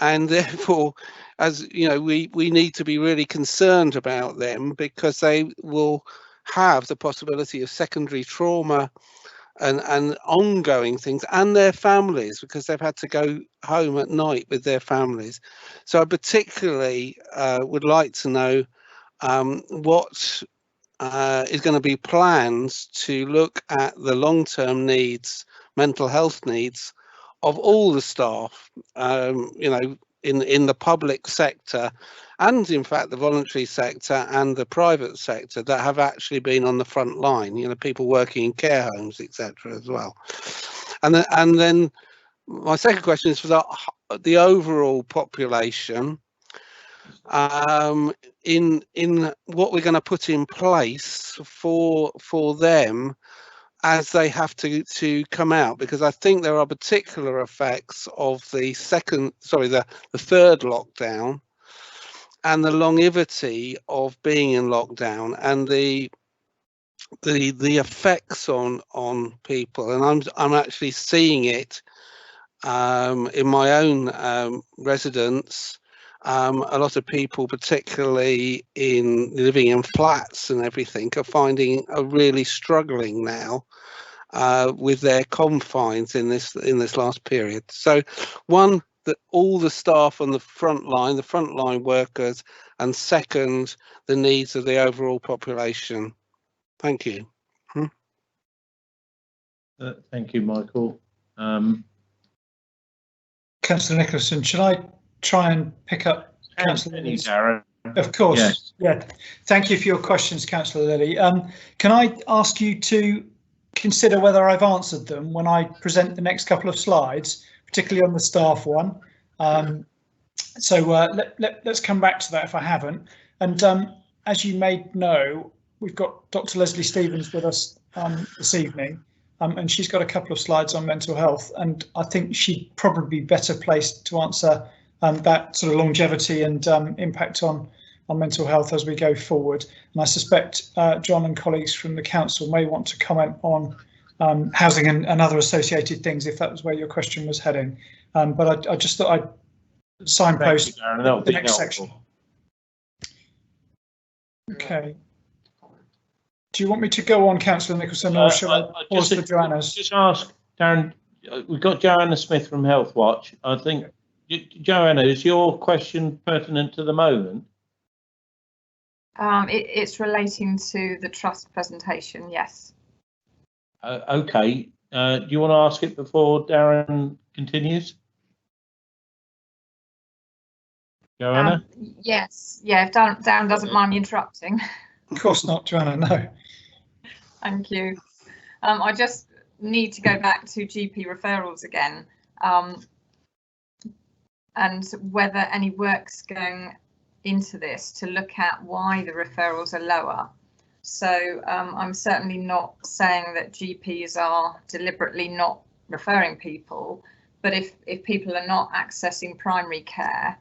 and therefore, as you know, we need to be really concerned about them, because they will have the possibility of secondary trauma and ongoing things, and their families, because they've had to go home at night with their families. So I particularly would like to know what is going to be plans to look at the long-term needs, mental health needs of all the staff, in the public sector, and in fact the voluntary sector and the private sector that have actually been on the front line, people working in care homes, etc. as well. And then my second question is for the overall population, in what we're going to put in place for them as they have to come out, because I think there are particular effects of the third lockdown and the longevity of being in lockdown, and the effects on people. And I'm actually seeing it in my own residence. A lot of people, particularly living in flats and everything, are really struggling now with their confines in this last period. So, one, that all the staff on the front line workers, and second, the needs of the overall population. Thank you. Thank you, Michael. Councillor Nicholson, should I try and pick up Councillor Darren? Of course. Yes. Yeah. Thank you for your questions, Councillor Lilly. Can I ask you to consider whether I've answered them when I present the next couple of slides, particularly on the staff one? Let's come back to that if I haven't. And as you may know, we've got Dr. Leslie Stevens with us this evening, and she's got a couple of slides on mental health, and I think she'd probably be better placed to answer that sort of longevity and impact on mental health as we go forward. And I suspect John and colleagues from the council may want to comment on housing and other associated things, if that was where your question was heading. But I just thought I'd signpost the next section. Okay. Do you want me to go on, Councillor Nicholson, or shall I pause for Joanna's? Just ask, Darren, we've got Joanna Smith from Healthwatch. I think, Joanna, is your question pertinent to the moment? It's relating to the trust presentation, yes. Okay. Do you want to ask it before Darren continues? Joanna? Yes. Yeah, if Darren doesn't mind me interrupting. Of course not, Joanna, no. Thank you. I just need to go back to GP referrals again, and whether any work's going into this to look at why the referrals are lower. So I'm certainly not saying that GPs are deliberately not referring people, but if people are not accessing primary care,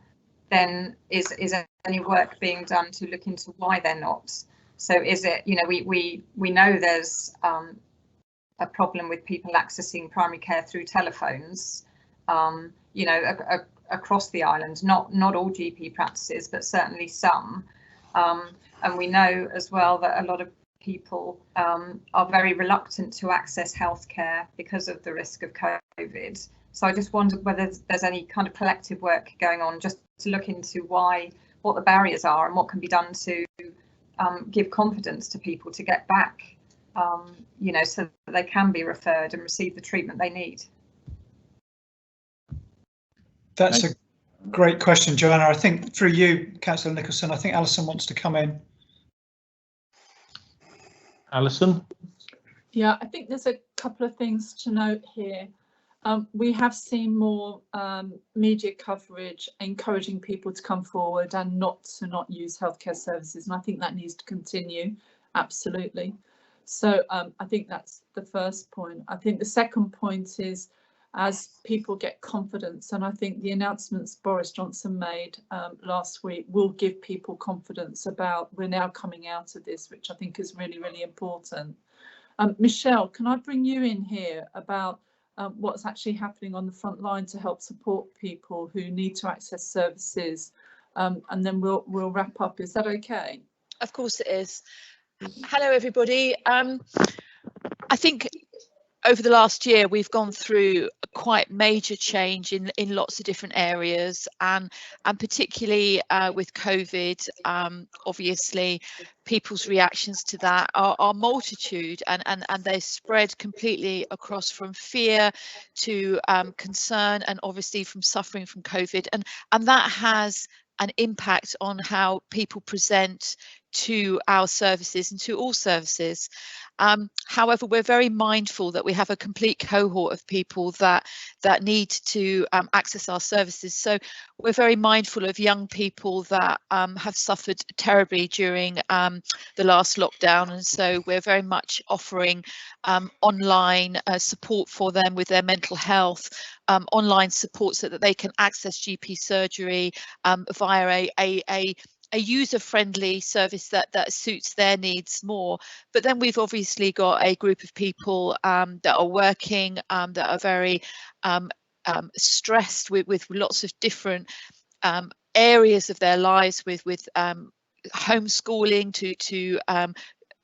then is any work being done to look into why they're not? So is it, you know, we know there's a problem with people accessing primary care through telephones, you know, across the island, not all GP practices, but certainly some. And we know as well that a lot of people are very reluctant to access healthcare because of the risk of COVID. So I just wondered whether there's any kind of collective work going on just to look into what the barriers are and what can be done to give confidence to people to get back, you know, so that they can be referred and receive the treatment they need. That's a great question, Joanna. I think through you, Councillor Nicholson, I think Alison wants to come in. Alison? Yeah, I think there's a couple of things to note here. We have seen more media coverage encouraging people to come forward and not use healthcare services, and I think that needs to continue, absolutely. So I think that's the first point. I think the second point is, as people get confidence, and I think the announcements Boris Johnson made last week will give people confidence about we're now coming out of this, which I think is really, really important. Michelle, can I bring you in here about what's actually happening on the front line to help support people who need to access services, and then we'll wrap up. Is that okay? Of course it is. Hello everybody. I think over the last year we've gone through a quite major change in lots of different areas, and particularly with COVID, obviously people's reactions to that are multitude, and they spread completely across from fear to concern, and obviously from suffering from COVID, and that has an impact on how people present to our services and to all services. However, we're very mindful that we have a complete cohort of people that need to access our services. So we're very mindful of young people that have suffered terribly during the last lockdown, and so we're very much offering online support for them with their mental health, online support so that they can access GP surgery via a user-friendly service that suits their needs more. But then we've obviously got a group of people that are working, that are very stressed with lots of different areas of their lives, with homeschooling to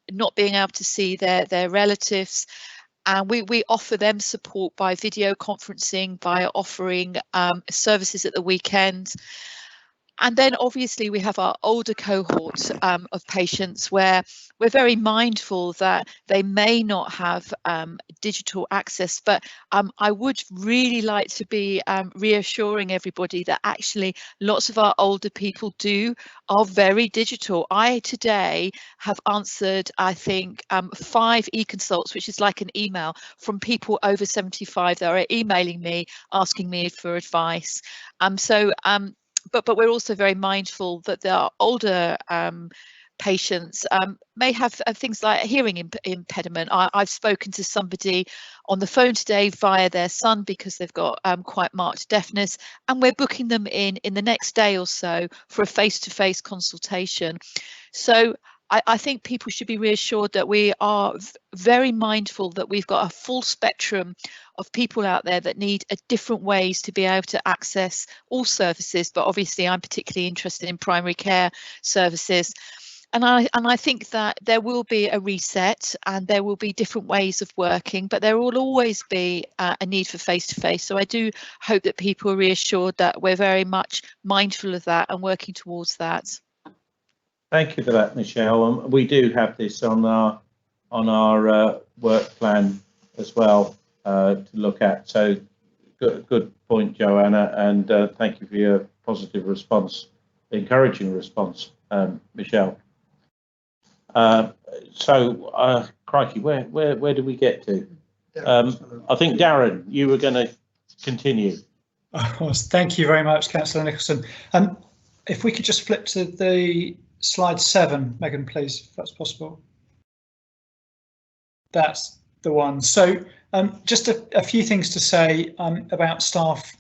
not being able to see their relatives. And we offer them support by video conferencing, by offering services at the weekend. And then obviously we have our older cohort of patients where we're very mindful that they may not have digital access, but I would really like to be reassuring everybody that actually lots of our older people are very digital. I today have answered, I think, 5 e-consults, which is like an email from people over 75 that are emailing me, asking me for advice. But we're also very mindful that there are older patients may have things like a hearing impediment. I've spoken to somebody on the phone today via their son because they've got quite marked deafness, and we're booking them in the next day or so for a face-to-face consultation. So I think people should be reassured that we are very mindful that we've got a full spectrum of people out there that need different ways to be able to access all services, but obviously I'm particularly interested in primary care services. And I think that there will be a reset and there will be different ways of working, but there will always be a need for face-to-face. So I do hope that people are reassured that we're very much mindful of that and working towards that. Thank you for that, Michelle. We do have this on our work plan as well to look at. So good point, Joanna, and thank you for your positive response, encouraging response, Michelle. Crikey, where do we get to? I think Darren, you were going to continue. Thank you very much, Councillor Nicholson. If we could just flip to the slide 7, Megan, please, if that's possible. That's the one. So just a few things to say about staff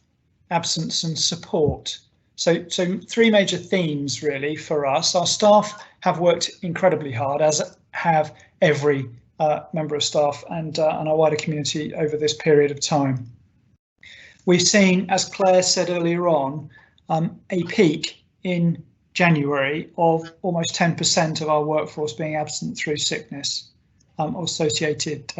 absence and support. So 3 major themes really for us. Our staff have worked incredibly hard, as have every member of staff and our wider community over this period of time. We've seen, as Claire said earlier on, a peak in January of almost 10% of our workforce being absent through sickness or associated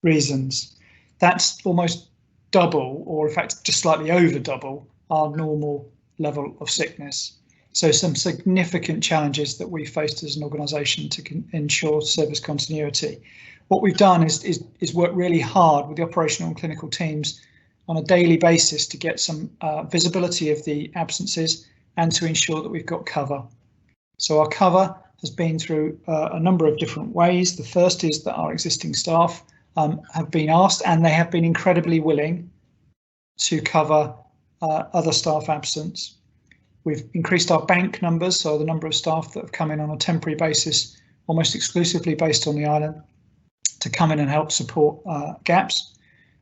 reasons. That's almost double, or in fact just slightly over double, our normal level of sickness. So some significant challenges that we faced as an organisation to ensure service continuity. What we've done is work really hard with the operational and clinical teams on a daily basis to get some visibility of the absences and to ensure that we've got cover. So our cover has been through a number of different ways. The first is that our existing staff have been asked, and they have been incredibly willing to cover other staff absence. We've increased our bank numbers, so the number of staff that have come in on a temporary basis, almost exclusively based on the island, to come in and help support gaps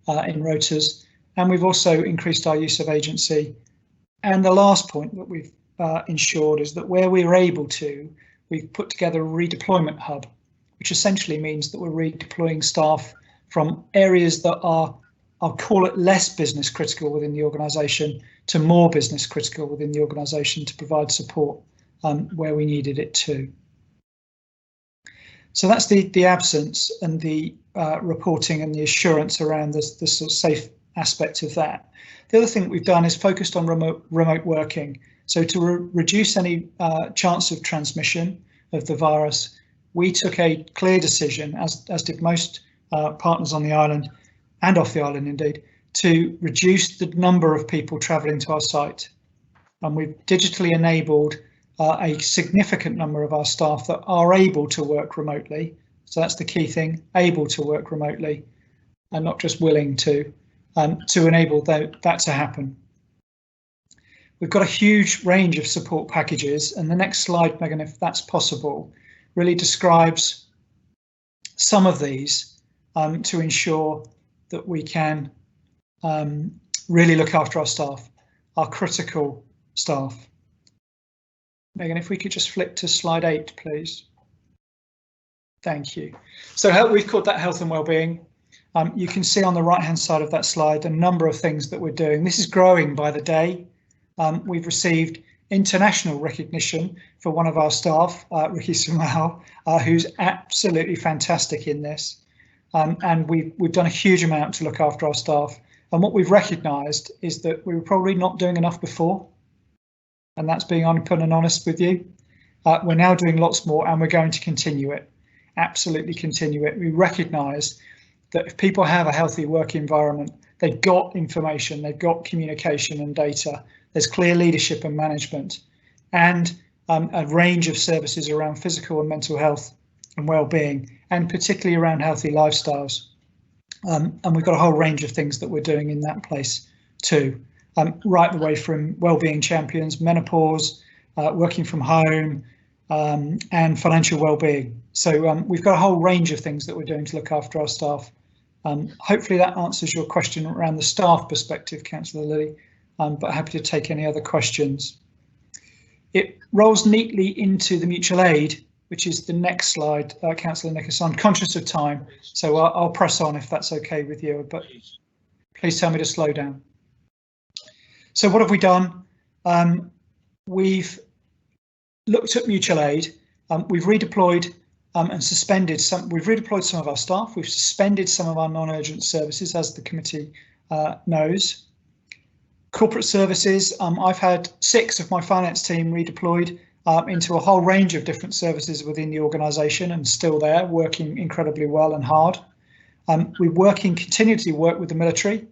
in rotas. And we've also increased our use of agency. And the last point that we've ensured is that where we are able to, we've put together a redeployment hub, which essentially means that we're redeploying staff from areas that are, I'll call it, less business critical within the organisation to more business critical within the organisation to provide support where we needed it to. So that's the absence and the reporting and the assurance around the sort of safe aspect of that. The other thing that we've done is focused on remote working. So to reduce any chance of transmission of the virus, we took a clear decision, as did most partners on the island and off the island indeed, to reduce the number of people travelling to our site. And we've digitally enabled a significant number of our staff that are able to work remotely. So that's the key thing, able to work remotely and not just willing to enable that to happen. We've got a huge range of support packages, and the next slide, Megan, if that's possible, really describes some of these to ensure that we can really look after our staff, our critical staff. Megan, if we could just flip to slide 8, please. Thank you. So we've called that health and wellbeing. You can see on the right-hand side of that slide a number of things that we're doing. This is growing by the day. We've received international recognition for one of our staff, Ricky Sumal, who's absolutely fantastic in this. And we've done a huge amount to look after our staff. And what we've recognised is that we were probably not doing enough before. and that's being open and honest with you. We're now doing lots more, and we're going to continue it, absolutely continue it. We recognise that if people have a healthy work environment, they've got information, they've got communication and data, there's clear leadership and management, and a range of services around physical and mental health and well-being, and particularly around healthy lifestyles. And we've got a whole range of things that we're doing in that place too, right the way from well-being champions, menopause, working from home, and financial well-being. So we've got a whole range of things that we're doing to look after our staff. Hopefully that answers your question around the staff perspective, Councillor Lilly, but happy to take any other questions. It rolls neatly into the mutual aid, which is the next slide, Councillor Nicholson. I'm conscious of time, so I'll press on if that's okay with you, but please tell me to slow down. So what have we done? We've looked at mutual aid. We've redeployed and suspended some. We've redeployed some of our staff. We've suspended some of our non-urgent services, as the committee knows. Corporate services, I've had 6 of my finance team redeployed into a whole range of different services within the organisation, and still there, working incredibly well and hard. We're continuously work with the military.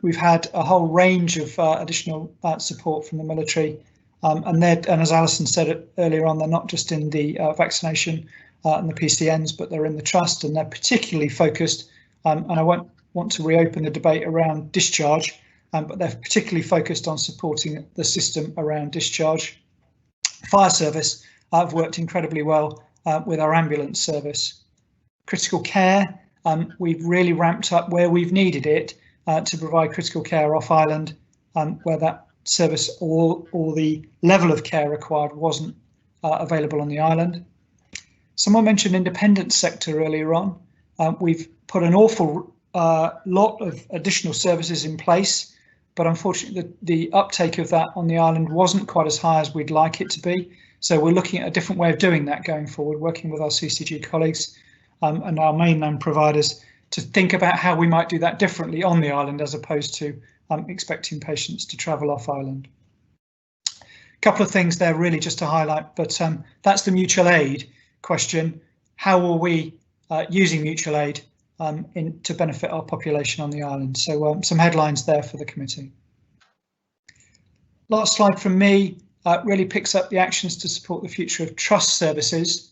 We've had a whole range of additional support from the military, and as Alison said earlier on, they're not just in the vaccination and the PCNs, but they're in the trust, and they're particularly focused, and I won't want to reopen the debate around discharge, but they're particularly focused on supporting the system around discharge. Fire service, I've worked incredibly well with our ambulance service. Critical care, we've really ramped up where we've needed it to provide critical care off island, where that service or the level of care required wasn't available on the island. Someone mentioned independent sector earlier on. We've put an awful lot of additional services in place, but unfortunately the uptake of that on the island wasn't quite as high as we'd like it to be. So we're looking at a different way of doing that going forward, working with our CCG colleagues and our mainland providers to think about how we might do that differently on the island, as opposed to expecting patients to travel off island. A couple of things there really just to highlight, but that's the mutual aid question. How are we using mutual aid to benefit our population on the island? So some headlines there for the committee. Last slide from me really picks up the actions to support the future of trust services.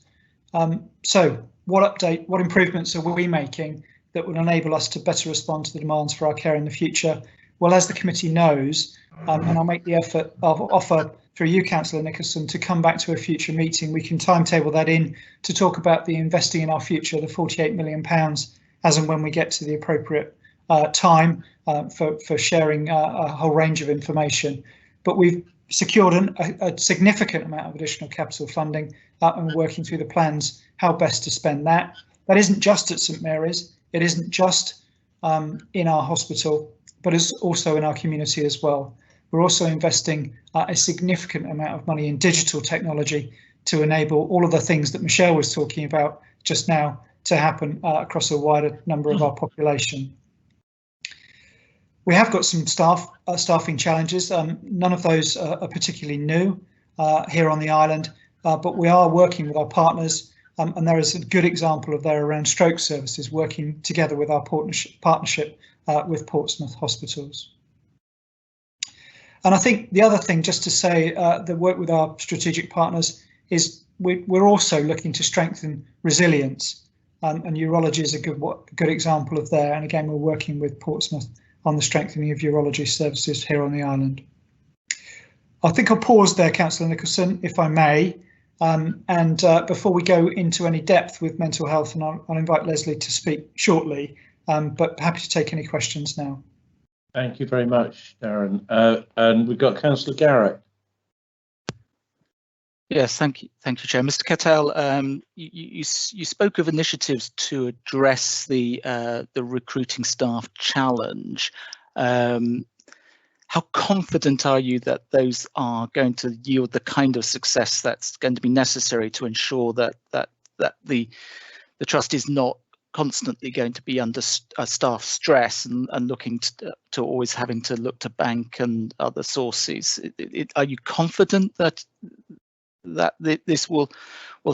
So what improvements are we making that will enable us to better respond to the demands for our care in the future? Well, as the committee knows, and I'll make the offer through you, Councillor Nicholson, to come back to a future meeting. We can timetable that in to talk about the investing in our future, the £48 million, as and when we get to the appropriate time for sharing a whole range of information. But we've secured a significant amount of additional capital funding and we're working through the plans how best to spend that. That isn't just at St Mary's, it isn't just in our hospital, but it's also in our community as well. We're also investing a significant amount of money in digital technology to enable all of the things that Michelle was talking about just now to happen across a wider number of our population. We have got some staffing challenges. None of those are particularly new here on the island, but we are working with our partners, and there is a good example of there around stroke services, working together with our partnership with Portsmouth Hospitals. And I think the other thing, just to say, the work with our strategic partners is we're also looking to strengthen resilience, and urology is a good example of there. And again, we're working with Portsmouth on the strengthening of urology services here on the island. I think I'll pause there, Councillor Nicholson, if I may, and before we go into any depth with mental health, and I'll invite Leslie to speak shortly, but happy to take any questions now. Thank you very much, Darren. And we've got Councillor Garrett. Yes, thank you, Chair. Mr. Cattell, you spoke of initiatives to address the recruiting staff challenge. How confident are you that those are going to yield the kind of success that's going to be necessary to ensure that the trust is not constantly going to be under staff stress and looking to always having to look to bank and other sources. Are you confident that this will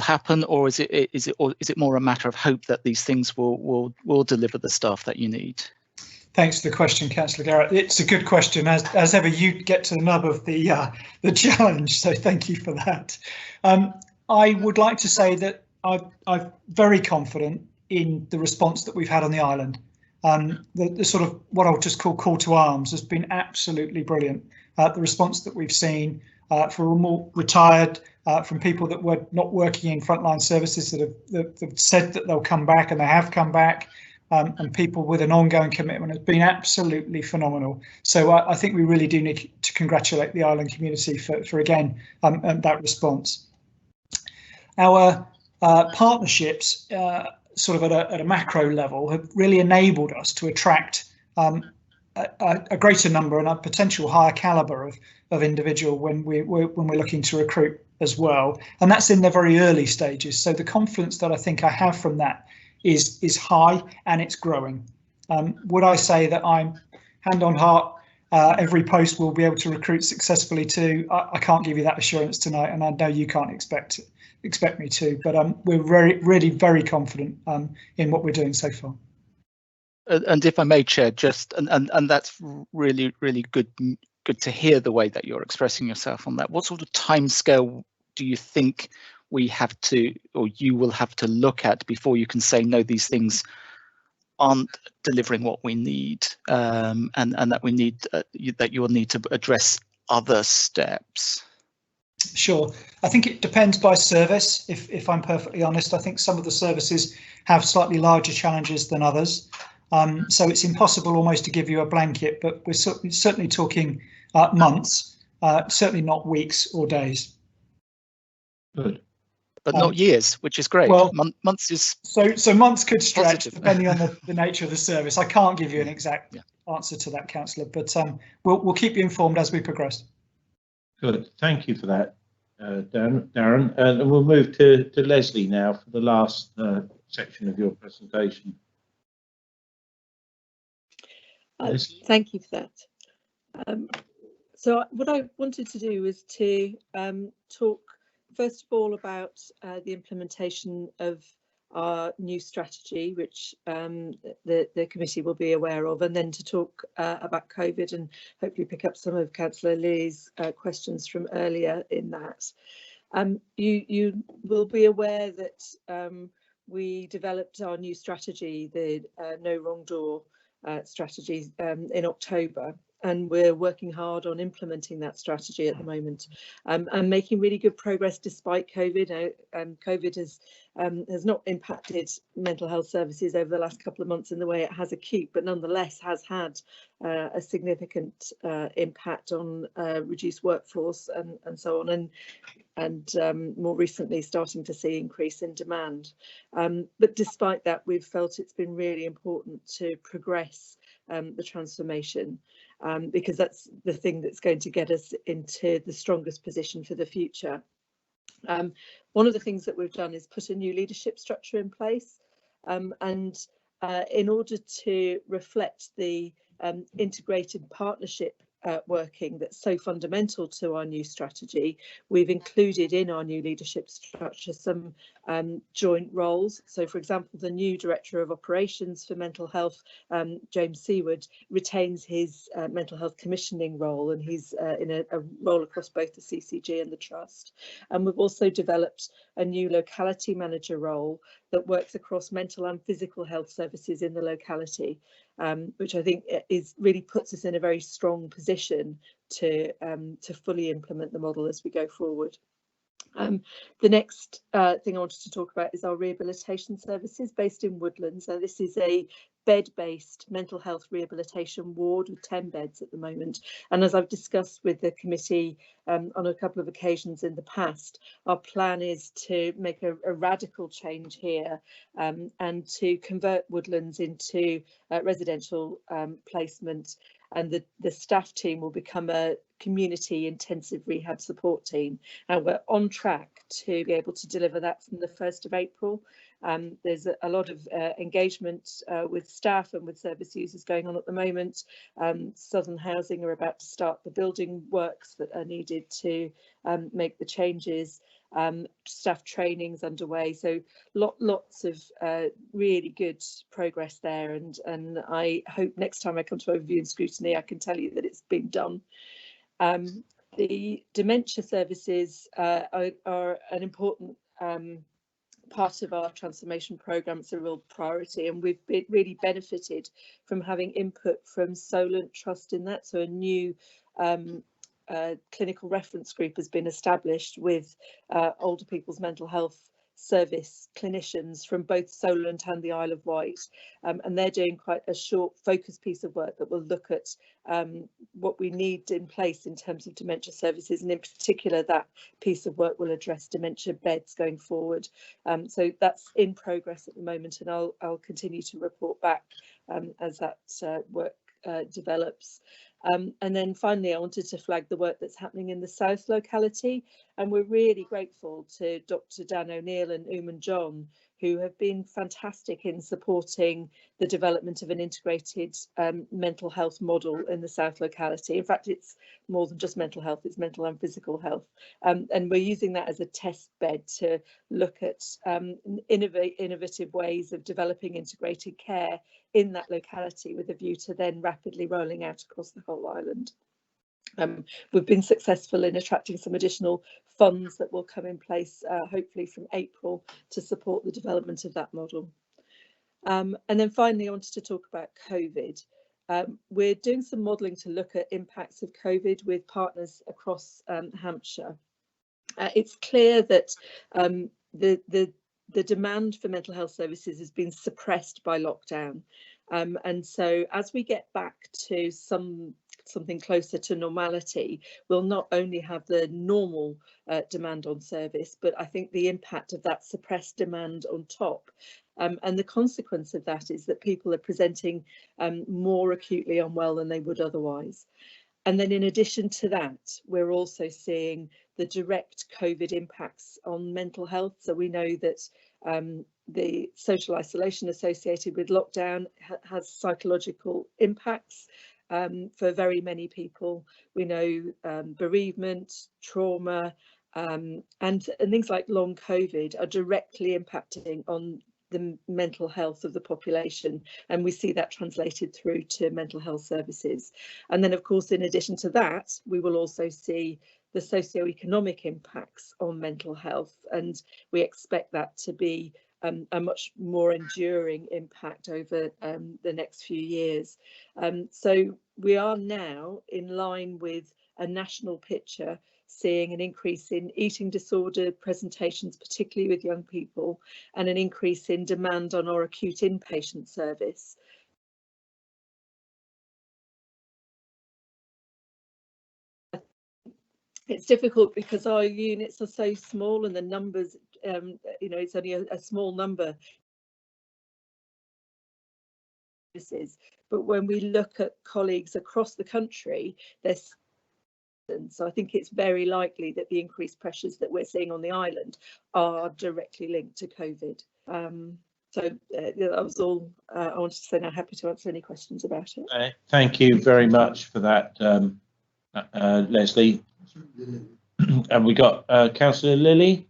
happen, or is it more a matter of hope that these things will deliver the staff that you need? Thanks for the question, Councillor Garrett. It's a good question. As ever, you get to the nub of the challenge, so thank you for that. I would like to say that I'm very confident in the response that we've had on the island. The sort of what I'll just call to arms has been absolutely brilliant. The response that we've seen from more retired, from people that were not working in frontline services that have said that they'll come back, and they have come back. And people with an ongoing commitment has been absolutely phenomenal. So I think we really do need to congratulate the island community for again, that response. Our partnerships, sort of at a macro level, have really enabled us to attract a greater number and a potential higher calibre of individual when we're looking to recruit as well. And that's in the very early stages. So the confidence that I think I have from that is high, and it's growing. Would I say that I'm hand on heart, every post will be able to recruit successfully too? I can't give you that assurance tonight, and I know you can't expect me to, but we're really very confident in what we're doing so far. And if I may, Chair, just and that's really good to hear the way that you're expressing yourself on that. What sort of timescale do you think we have to, or you will have to look at before you can say, no, these things aren't delivering what we need, and that we need that you will need to address other steps? Sure. I think it depends by service. If I'm perfectly honest, I think some of the services have slightly larger challenges than others. So it's impossible almost to give you a blanket, but we're certainly talking months, certainly not weeks or days. Good. But not years, which is great. Well, months is so months could stretch positive. depending on the nature of the service. I can't give you an exact answer to that, Councillor, but we'll keep you informed as we progress. Good, thank you for that, Darren. And we'll move to Leslie now for the last section of your presentation. Thank you for that. So what I wanted to do was to talk first of all about the implementation of our new strategy, which the committee will be aware of, and then to talk about COVID and hopefully pick up some of Councillor Lee's questions from earlier in that. You will be aware that we developed our new strategy, the No Wrong Door strategy, in October. And we're working hard on implementing that strategy at the moment, and making really good progress despite COVID. COVID has not impacted mental health services over the last couple of months in the way it has acute, but nonetheless has had a significant impact on reduced workforce and so on, and more recently starting to see increase in demand. But despite that, we've felt it's been really important to progress the transformation. Because that's the thing that's going to get us into the strongest position for the future. One of the things that we've done is put a new leadership structure in place, and in order to reflect the integrated partnership working that's so fundamental to our new strategy, we've included in our new leadership structure some joint roles. So, for example, the new Director of Operations for Mental Health, James Seaward, retains his mental health commissioning role, and he's in a role across both the CCG and the Trust. And we've also developed a new locality manager role that works across mental and physical health services in the locality, which I think really puts us in a very strong position to fully implement the model as we go forward. The next thing I wanted to talk about is our rehabilitation services based in Woodlands. So this is a bed-based mental health rehabilitation ward with 10 beds at the moment. And as I've discussed with the committee on a couple of occasions in the past, our plan is to make a radical change here and to convert Woodlands into residential placement, and the staff team will become a community intensive rehab support team, and we're on track to be able to deliver that from the 1st of April. There's a lot of engagement with staff and with service users going on at the moment. Southern Housing are about to start the building works that are needed to make the changes. Staff trainings underway, so lots of really good progress there, and I hope next time I come to overview and scrutiny I can tell you that it's been done. The dementia services are an important part of our transformation programme. It's a real priority, and we've really benefited from having input from Solent Trust in that. So a new clinical reference group has been established with older people's mental health service clinicians from both Solent and the Isle of Wight, and they're doing quite a short focus piece of work that will look at what we need in place in terms of dementia services, and in particular that piece of work will address dementia beds going forward. So that's in progress at the moment, and I'll continue to report back as that work develops. And then finally, I wanted to flag the work that's happening in the South locality, and we're really grateful to Dr. Dan O'Neill and John, who have been fantastic in supporting the development of an integrated mental health model in the South locality. In fact, it's more than just mental health, it's mental and physical health. And we're using that as a test bed to look at innovative ways of developing integrated care in that locality, with a view to then rapidly rolling out across the whole island. We've been successful in attracting some additional funds that will come in place hopefully from April to support the development of that model. And then finally, I wanted to talk about COVID. We're doing some modelling to look at impacts of COVID with partners across Hampshire. It's clear that the demand for mental health services has been suppressed by lockdown. And so as we get back to something closer to normality, we'll not only have the normal demand on service, but I think the impact of that suppressed demand on top. And the consequence of that is that people are presenting more acutely unwell than they would otherwise. And then in addition to that, we're also seeing the direct COVID impacts on mental health. So we know that the social isolation associated with lockdown has psychological impacts for very many people. We know bereavement, trauma, and things like long COVID are directly impacting on the mental health of the population, and we see that translated through to mental health services. And then of course, in addition to that, we will also see the socio-economic impacts on mental health, and we expect that to be a much more enduring impact over the next few years. So we are now in line with a national picture, seeing an increase in eating disorder presentations, particularly with young people, and an increase in demand on our acute inpatient service. It's difficult because our units are so small and the numbers, you know, it's only a small number. But when we look at colleagues across the country, there's so I think it's very likely that the increased pressures that we're seeing on the island are directly linked to COVID. So that was all I wanted to say. Now, happy to answer any questions about it. Thank you very much for that, Leslie. And we got Councillor Lilly.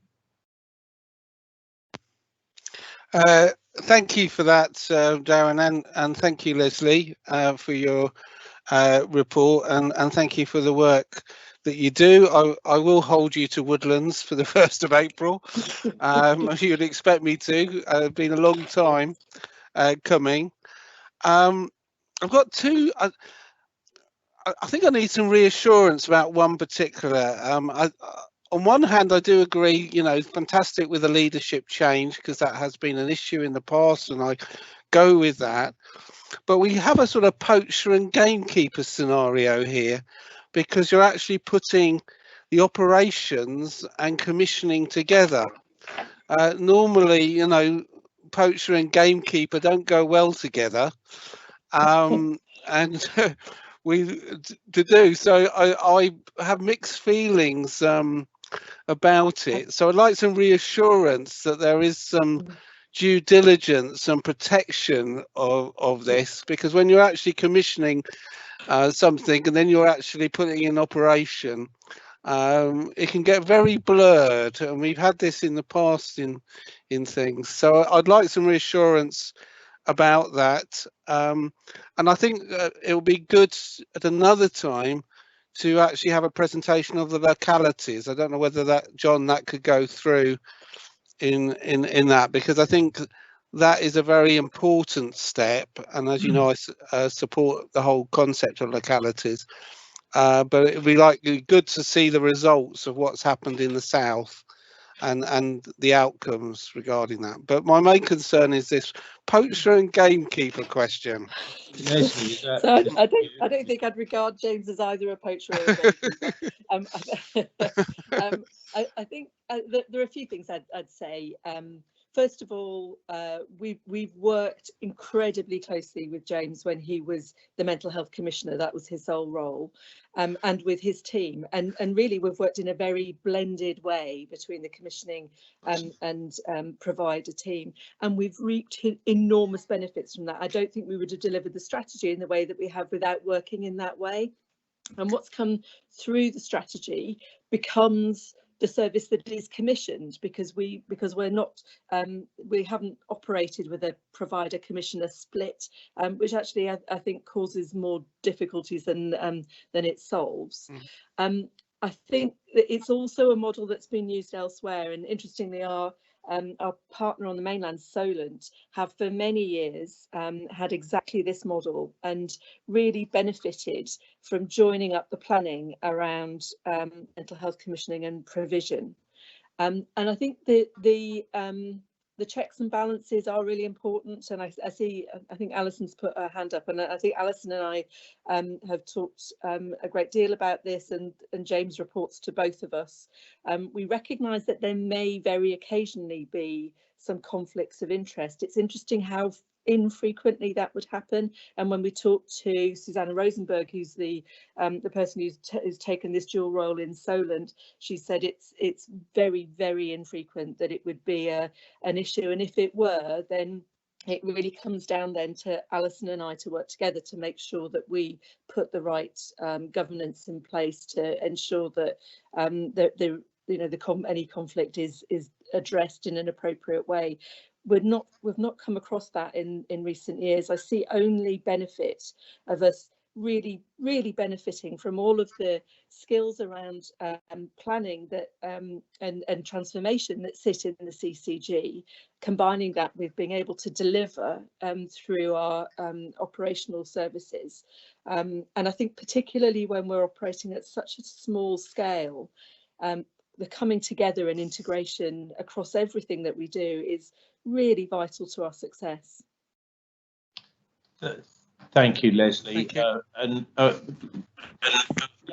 Thank you for that, Darren, and thank you, Leslie, for your report, and thank you for the work that you do. I will hold you to Woodlands for the 1st of April. You'd expect me to. It's been a long time coming. I've got two. I think I need some reassurance about one particular. On one hand, I do agree, you know, fantastic with the leadership change, because that has been an issue in the past, and I go with that. But we have a sort of poacher and gamekeeper scenario here, because you're actually putting the operations and commissioning together. Normally, you know, poacher and gamekeeper don't go well together, and we do. So I have mixed feelings about it. So I'd like some reassurance that there is some due diligence and protection of this, because when you're actually commissioning something and then you're actually putting in operation, it can get very blurred, and we've had this in the past in things. So I'd like some reassurance about that, and I think it will be good at another time to actually have a presentation of the localities. I don't know whether that, John, that could go through in that, because I think that is a very important step, and as you know, I support the whole concept of localities, but it'd be good to see the results of what's happened in the south and the outcomes regarding that. But my main concern is this poacher and gamekeeper question. Leslie, so I don't think I'd regard James as either a poacher or a gamekeeper. I think there are a few things I'd say. First of all, we've worked incredibly closely with James when he was the Mental Health Commissioner. That was his sole role, and with his team. And really, we've worked in a very blended way between the commissioning and provider team. And we've reaped enormous benefits from that. I don't think we would have delivered the strategy in the way that we have without working in that way. And what's come through the strategy becomes the service that is commissioned, because we're not we haven't operated with a provider commissioner split, which actually I think causes more difficulties than it solves. I think that it's also a model that's been used elsewhere, and interestingly our partner on the mainland, Solent, have for many years had exactly this model and really benefited from joining up the planning around mental health commissioning and provision. And I think the checks and balances are really important, and I think Alison's put her hand up, and I think Alison and I have talked a great deal about this, and James reports to both of us. We recognise that there may very occasionally be some conflicts of interest. It's interesting how infrequently that would happen, and when we talked to Susanna Rosenberg, who's the person who's taken this dual role in Solent, she said it's very, very infrequent that it would be an issue, and if it were, then it really comes down then to Alison and I to work together to make sure that we put the right governance in place to ensure that any conflict is addressed in an appropriate way. We've not come across that in recent years. I see only benefit of us really benefiting from all of the skills around planning that and transformation that sit in the CCG, combining that with being able to deliver through our operational services. And I think particularly when we're operating at such a small scale, the coming together and integration across everything that we do is really vital to our success. Thank you, Leslie. Thank you. And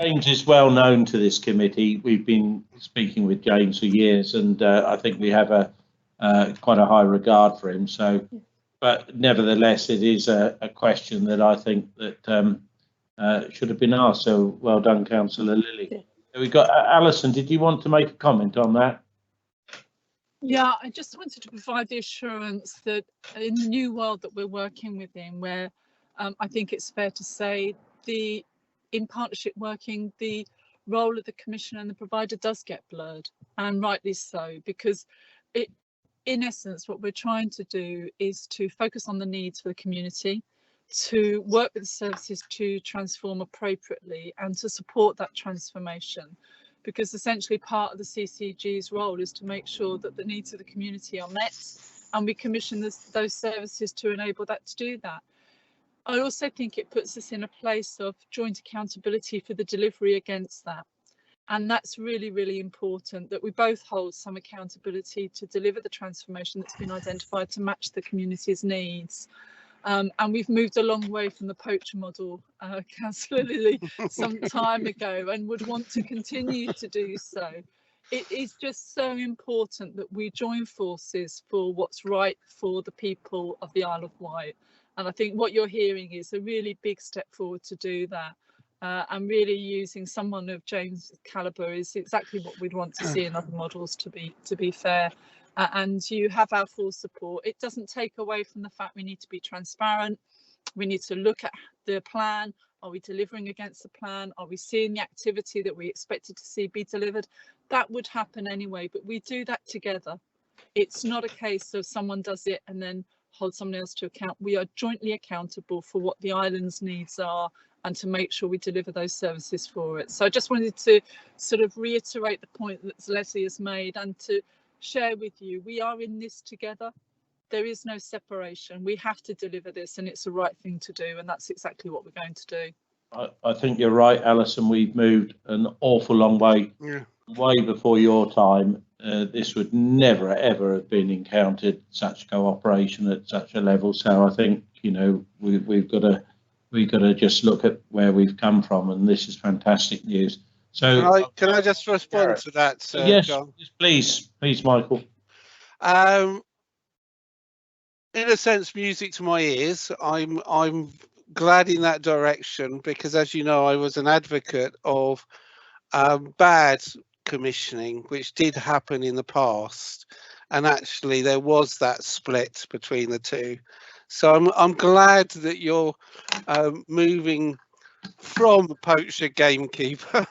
James is well known to this committee. We've been speaking with James for years, and I think we have quite a high regard for him. So, but nevertheless, it is a question that I think that should have been asked. So, well done, Councillor Lilly. We've got Alison. Did you want to make a comment on that? Yeah, I just wanted to provide the assurance that in the new world that we're working within, where I think it's fair to say in partnership working, the role of the commissioner and the provider does get blurred, and rightly so, because in essence, what we're trying to do is to focus on the needs for the community, to work with the services to transform appropriately and to support that transformation. Because essentially part of the CCG's role is to make sure that the needs of the community are met, and we commission those services to enable that to do that. I also think it puts us in a place of joint accountability for the delivery against that. And that's really, really important, that we both hold some accountability to deliver the transformation that's been identified to match the community's needs. And we've moved a long way from the poacher model, Councillor Lilly, some time ago, and would want to continue to do so. It is just so important that we join forces for what's right for the people of the Isle of Wight. And I think what you're hearing is a really big step forward to do that. And really using someone of James' calibre is exactly what we'd want to see in other models, to be fair. and you have our full support. It doesn't take away from the fact we need to be transparent. We need to look at the plan. Are we delivering against the plan? Are we seeing the activity that we expected to see be delivered? That would happen anyway, but we do that together. It's not a case of someone does it and then hold someone else to account. We are jointly accountable for what the island's needs are and to make sure we deliver those services for it. So I just wanted to sort of reiterate the point that Leslie has made and to share with you, we are in this together. There is no separation. We have to deliver this and it's the right thing to do, and that's exactly what we're going to do. I think you're right, Alison. We've moved an awful long way, way before your time. This would never, ever have been encountered, such cooperation at such a level. So I think, you know, we've got to just look at where we've come from, and this is fantastic news. So can I just respond to that, yes, John? please, Michael. In a sense, music to my ears. I'm glad in that direction because, as you know, I was an advocate of bad commissioning, which did happen in the past, and actually there was that split between the two. So I'm glad that you're moving from poacher gamekeeper.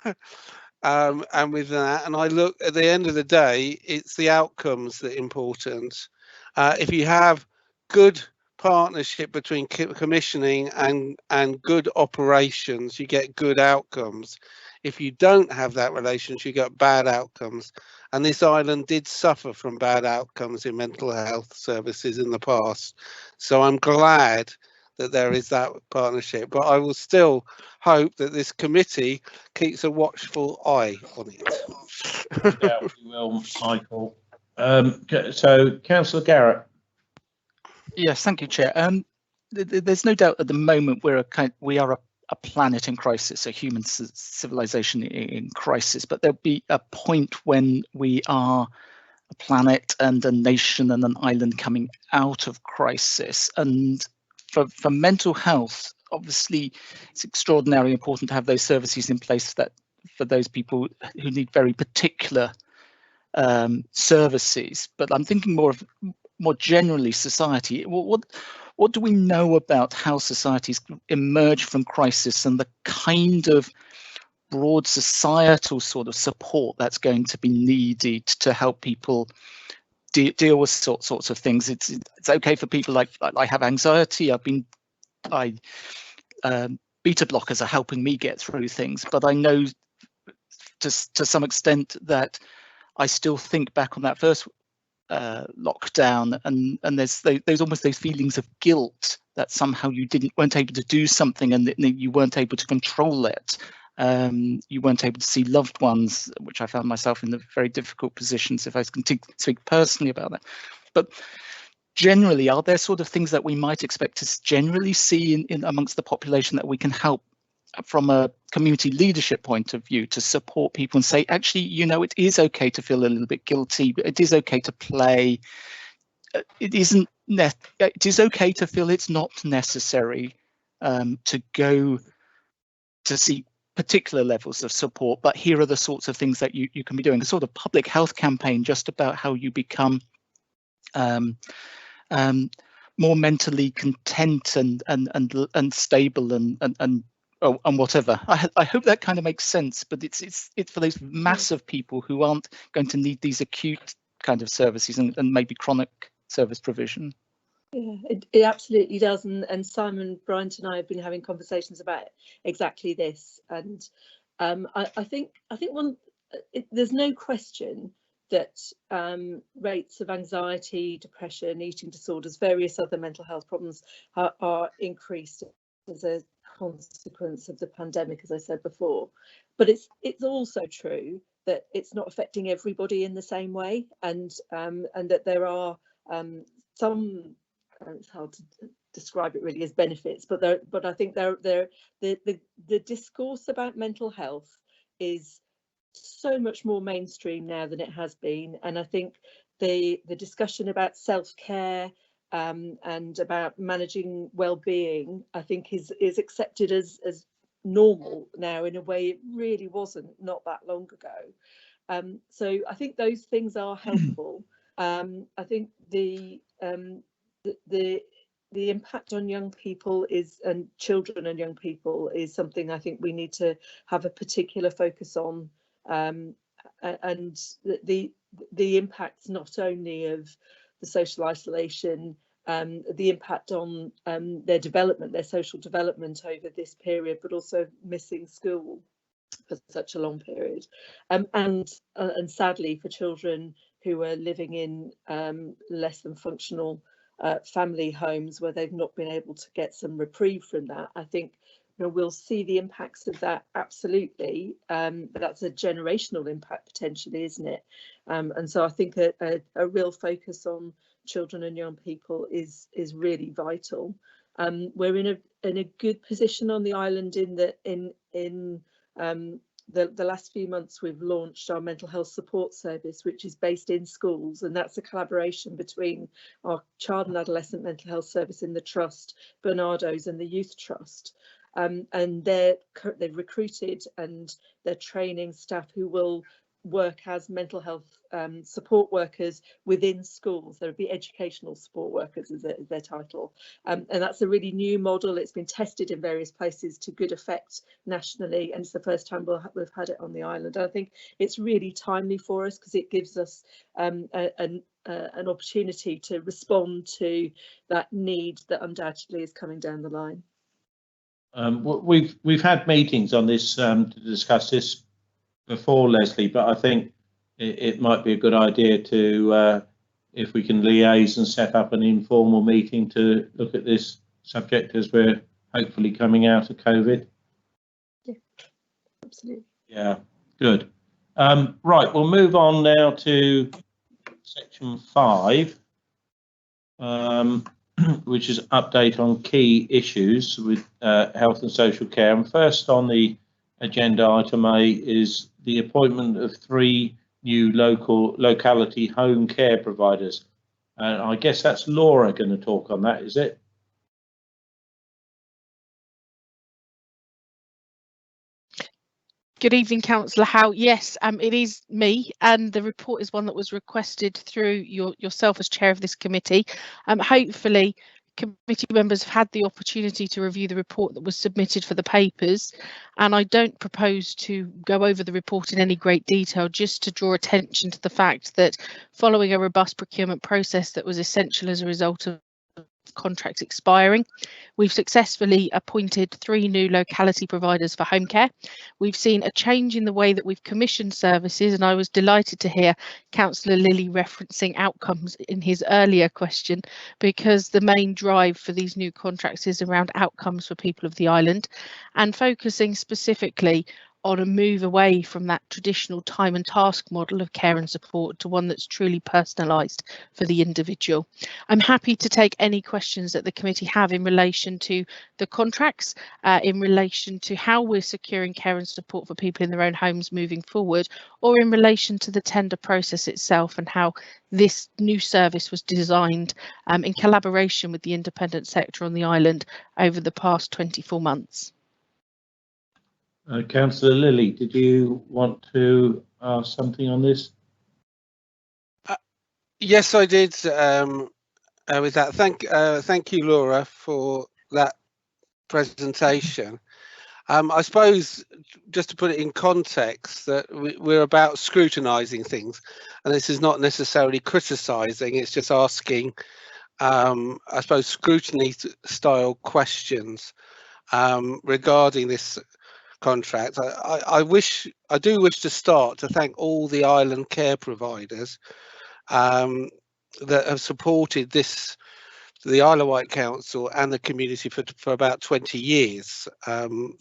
And with that, and I look at the end of the day, it's the outcomes that are important. If you have good partnership between commissioning and good operations, you get good outcomes. If you don't have that relationship, you get bad outcomes. And this island did suffer from bad outcomes in mental health services in the past. So I'm glad that there is that partnership, but I will still hope that this committee keeps a watchful eye on it. Yeah, we will, Michael. So, Councillor Garrett. Yes, thank you, Chair. There's no doubt at the moment we are a planet in crisis, a human civilization in crisis, but there'll be a point when we are a planet and a nation and an island coming out of crisis. And for mental health, obviously, it's extraordinarily important to have those services in place for those people who need very particular services. But I'm thinking more generally, society. What do we know about how societies emerge from crisis and the kind of broad societal sort of support that's going to be needed to help people deal with sorts of things? It's okay for people like I have anxiety. Beta blockers are helping me get through things, but I know to some extent that I still think back on that first lockdown, and there's almost those feelings of guilt that somehow you weren't able to do something and that you weren't able to control it. You weren't able to see loved ones, which I found myself in the very difficult positions if I can speak personally about that. But generally, are there sort of things that we might expect to generally see in amongst the population that we can help from a community leadership point of view to support people and say, actually, you know, it is okay to feel a little bit guilty, but it is okay to play. It is okay to feel it's not necessary to go to see particular levels of support, but here are the sorts of things that you can be doing. A sort of public health campaign just about how you become more mentally content and stable and whatever. I hope that kind of makes sense, but it's for those massive people who aren't going to need these acute kind of services and maybe chronic service provision. Yeah, it absolutely does, and Simon Bryant and I have been having conversations about exactly this, and I think there's no question that rates of anxiety, depression, eating disorders, various other mental health problems are increased as a consequence of the pandemic, as I said before. But it's also true that it's not affecting everybody in the same way, and that there are some. It's hard to describe it really as benefits, but I think the discourse about mental health is so much more mainstream now than it has been, and I think the discussion about self-care and about managing well-being, I think is accepted as normal now in a way it really wasn't not that long ago. So I think those things are helpful. I think the impact on young people and children and young people is something I think we need to have a particular focus on, and the impacts not only of the social isolation, the impact on their development, their social development over this period, but also missing school for such a long period, and sadly for children who are living in less than functional family homes where they've not been able to get some reprieve from that. I think we'll see the impacts of that, absolutely, but that's a generational impact potentially, isn't it? And so I think a real focus on children and young people is really vital. We're in a good position on the island in that the last few months we've launched our mental health support service, which is based in schools, and that's a collaboration between our child and adolescent mental health service in the Trust, Bernardo's and the Youth Trust. And they've recruited and they're training staff who will work as mental health support workers within schools. There would be educational support workers is their title, and that's a really new model. It's been tested in various places to good effect nationally, and it's the first time we've had it on the island. I think it's really timely for us because it gives us an opportunity to respond to that need that undoubtedly is coming down the line. We've had meetings on this to discuss this before, Leslie, but I think it might be a good idea to, if we can liaise and set up an informal meeting to look at this subject as we're hopefully coming out of COVID. Yeah, absolutely. Yeah, good. Right, we'll move on now to section 5, which is update on key issues with health and social care. And first on the agenda, item A, is the appointment of 3 new locality home care providers. And I guess that's Laura going to talk on that, is it? Good evening, Councillor Howe. Yes, it is me, and the report is one that was requested through yourself as chair of this committee. Hopefully, committee members have had the opportunity to review the report that was submitted for the papers, and I don't propose to go over the report in any great detail, just to draw attention to the fact that following a robust procurement process that was essential as a result of contracts expiring, we've successfully appointed 3 new locality providers for home care. We've seen a change in the way that we've commissioned services, and I was delighted to hear Councillor Lilly referencing outcomes in his earlier question, because the main drive for these new contracts is around outcomes for people of the island, and focusing specifically on a move away from that traditional time and task model of care and support to one that's truly personalised for the individual. I'm happy to take any questions that the committee have in relation to the contracts, in relation to how we're securing care and support for people in their own homes moving forward, or in relation to the tender process itself and how this new service was designed in collaboration with the independent sector on the island over the past 24 months. Councillor Lilly, did you want to ask something on this? Yes, I did. With that, thank you, Laura, for that presentation. I suppose, just to put it in context, that we're about scrutinising things, and this is not necessarily criticising. It's just asking, I suppose, scrutiny-style questions regarding this contract. I do wish to start to thank all the island care providers that have supported the Isle of Wight Council and the community for about 20 years, and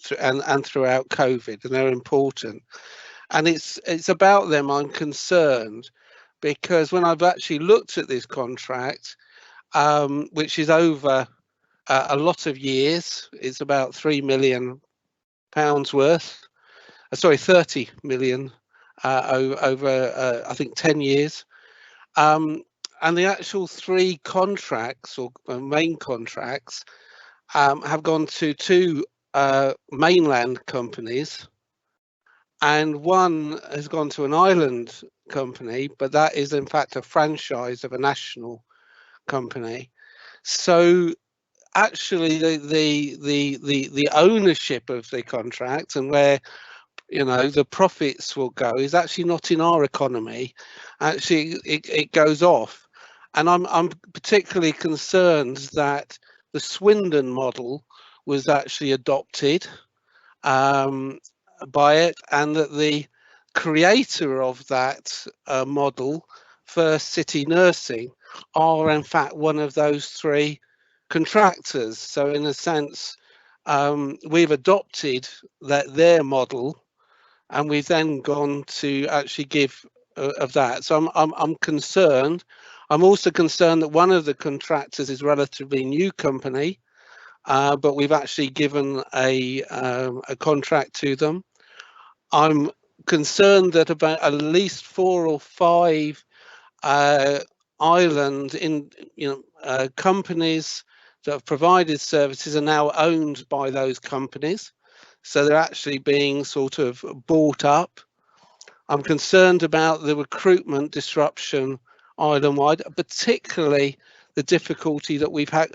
throughout COVID, and they're important. And it's about them I'm concerned, because when I've actually looked at this contract, which is over a lot of years, it's about £3 million worth, sorry, 30 million over I think 10 years, and the actual 3 contracts, or main contracts, have gone to 2 mainland companies, and one has gone to an island company, but that is in fact a franchise of a national company. So actually the ownership of the contract and where the profits will go is actually not in our economy. Actually it goes off, and I'm particularly concerned that the Swindon model was actually adopted by it, and that the creator of that model, First City Nursing, are in fact one of those three contractors. So in a sense, we've adopted their model, and we've then gone to actually give of that. So I'm concerned. I'm also concerned that one of the contractors is a relatively new company, but we've actually given a contract to them. I'm concerned that about at least 4 or 5 island companies that have provided services are now owned by those companies, so they're actually being sort of bought up. I'm concerned about the recruitment disruption island-wide, particularly the difficulty that we've had.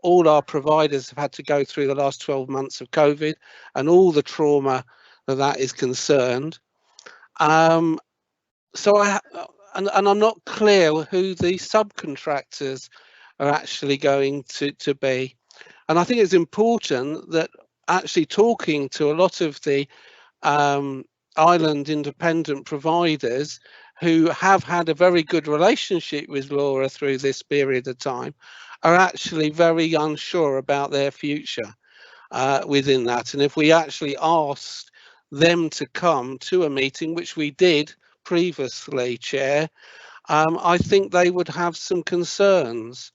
All our providers have had to go through the last 12 months of COVID and all the trauma that is concerned. So I'm not clear who the subcontractors are actually going to be. And I think it's important that actually talking to a lot of the island independent providers who have had a very good relationship with Laura through this period of time are actually very unsure about their future within that. And if we actually asked them to come to a meeting, which we did previously, Chair, I think they would have some concerns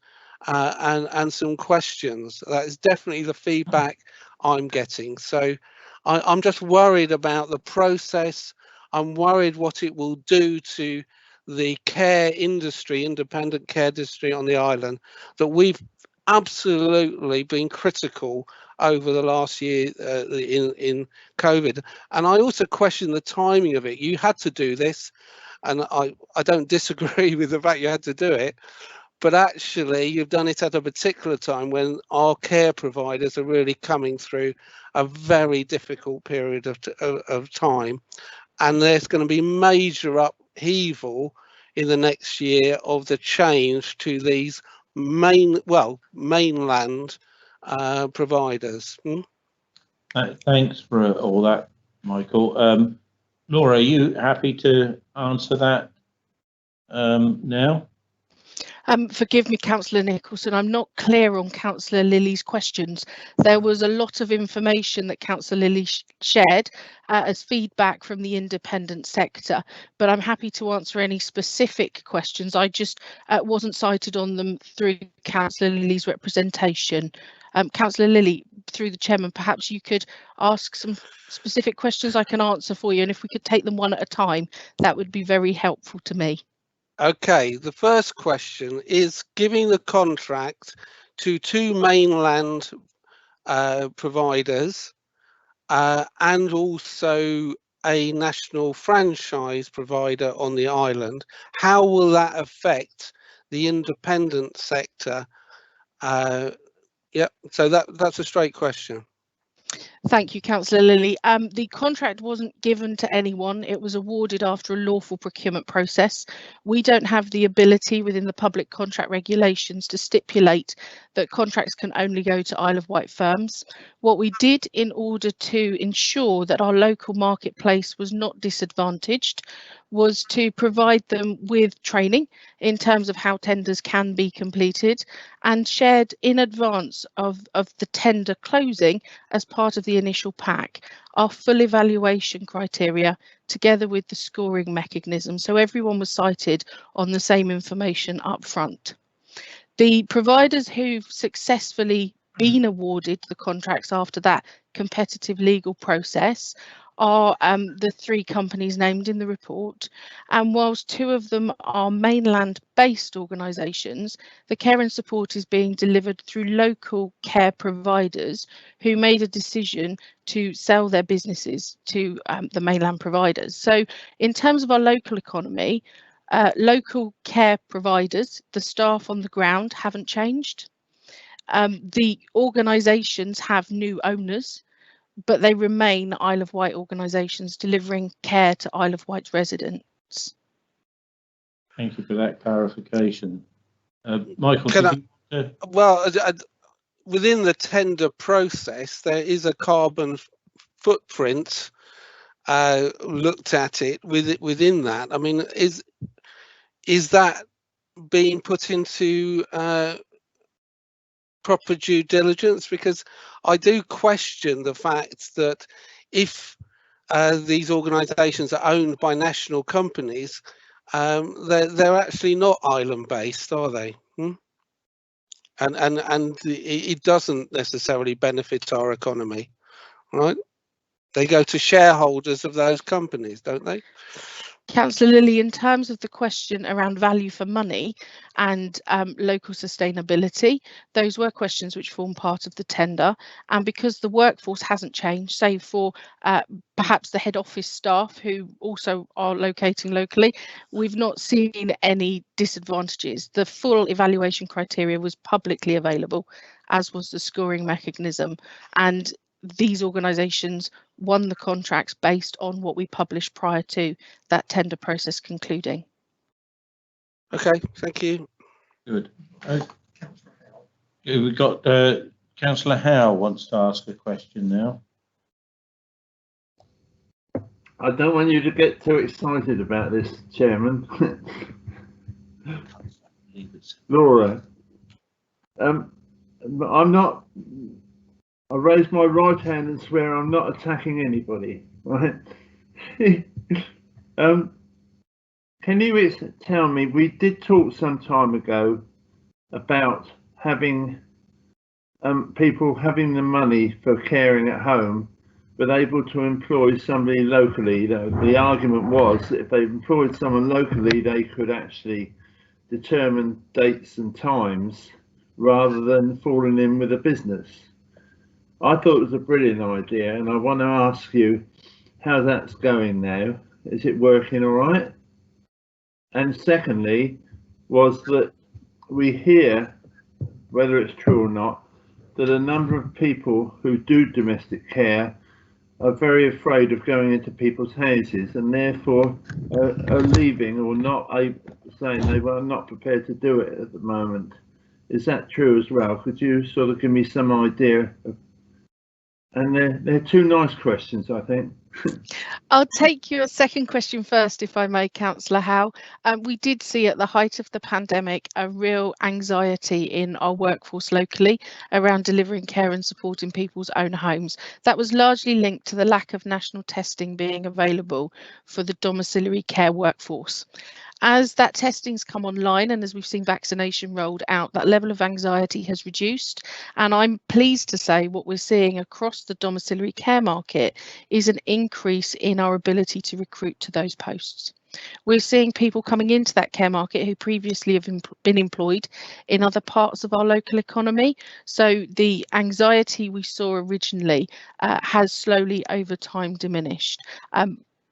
and some questions. That is definitely the feedback I'm getting. So I'm just worried about the process. I'm worried what it will do to the care industry, independent care industry on the island, that we've absolutely been critical over the last year in COVID. And I also question the timing of it. You had to do this, and I don't disagree with the fact you had to do it, but actually you've done it at a particular time when our care providers are really coming through a very difficult period of time, and there's going to be major upheaval in the next year of the change to these mainland providers. Thanks for all that, Michael. Laura, are you happy to answer that now? Forgive me, Councillor Nicholson, I'm not clear on Councillor Lilly's questions. There was a lot of information that Councillor Lilly shared as feedback from the independent sector, but I'm happy to answer any specific questions. I just wasn't cited on them through Councillor Lilly's representation. Councillor Lilly, through the chairman, perhaps you could ask some specific questions I can answer for you, and if we could take them one at a time, that would be very helpful to me. Okay, the first question is giving the contract to 2 mainland providers and also a national franchise provider on the island. How will that affect the independent sector? So that's a straight question. Thank you, Councillor Lilly. The contract wasn't given to anyone. It was awarded after a lawful procurement process. We don't have the ability within the public contract regulations to stipulate that contracts can only go to Isle of Wight firms. What we did in order to ensure that our local marketplace was not disadvantaged was to provide them with training in terms of how tenders can be completed, and shared in advance of the tender closing as part of the initial pack our full evaluation criteria together with the scoring mechanism, so everyone was cited on the same information up front. The providers who've successfully been awarded the contracts after that competitive legal process are the 3 companies named in the report, and whilst 2 of them are mainland-based organisations, the care and support is being delivered through local care providers who made a decision to sell their businesses to the mainland providers. So in terms of our local economy, local care providers, the staff on the ground haven't changed. The organisations have new owners, but they remain Isle of Wight organisations delivering care to Isle of Wight residents. Thank you for that clarification. Michael, well, within the tender process, there is a carbon footprint looked at it within that. I mean, is that being put into proper due diligence? Because I do question the fact that if these organisations are owned by national companies, they're actually not island based, are they? And it doesn't necessarily benefit our economy, right? They go to shareholders of those companies, don't they? Councillor Lilly, in terms of the question around value for money and local sustainability, those were questions which form part of the tender. And because the workforce hasn't changed, save for perhaps the head office staff who also are locating locally, we've not seen any disadvantages. The full evaluation criteria was publicly available, as was the scoring mechanism. And these organisations won the contracts based on what we published prior to that tender process concluding. Okay, thank you. Good. We've got Councillor Howe wants to ask a question now. I don't want you to get too excited about this, Chairman. Laura, I'm not. I raise my right hand and swear I'm not attacking anybody, right? Can you tell me, we did talk some time ago about having people having the money for caring at home, but able to employ somebody locally. The argument was that if they employed someone locally, they could actually determine dates and times rather than falling in with a business. I thought it was a brilliant idea, and I want to ask you how that's going now. Is it working all right? And secondly, was that we hear, whether it's true or not, that a number of people who do domestic care are very afraid of going into people's houses and therefore are leaving or not saying they were not prepared to do it at the moment. Is that true as well? Could you sort of give me some idea of? And they're 2 nice questions, I think. I'll take your second question first, if I may, Councillor Howe. We did see at the height of the pandemic a real anxiety in our workforce locally around delivering care and support in people's own homes. That was largely linked to the lack of national testing being available for the domiciliary care workforce. As that testing's come online and as we've seen vaccination rolled out, that level of anxiety has reduced. And I'm pleased to say what we're seeing across the domiciliary care market is an increase in our ability to recruit to those posts. We're seeing people coming into that care market who previously have been employed in other parts of our local economy. So the anxiety we saw originally has slowly over time diminished.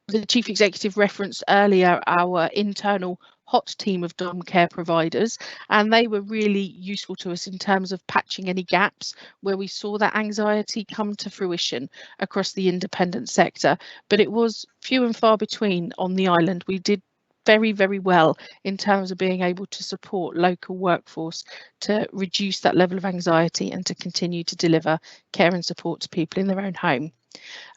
The Chief Executive referenced earlier our internal hot team of dom care providers, and they were really useful to us in terms of patching any gaps where we saw that anxiety come to fruition across the independent sector. But it was few and far between on the island. We did very, very well in terms of being able to support local workforce to reduce that level of anxiety and to continue to deliver care and support to people in their own home.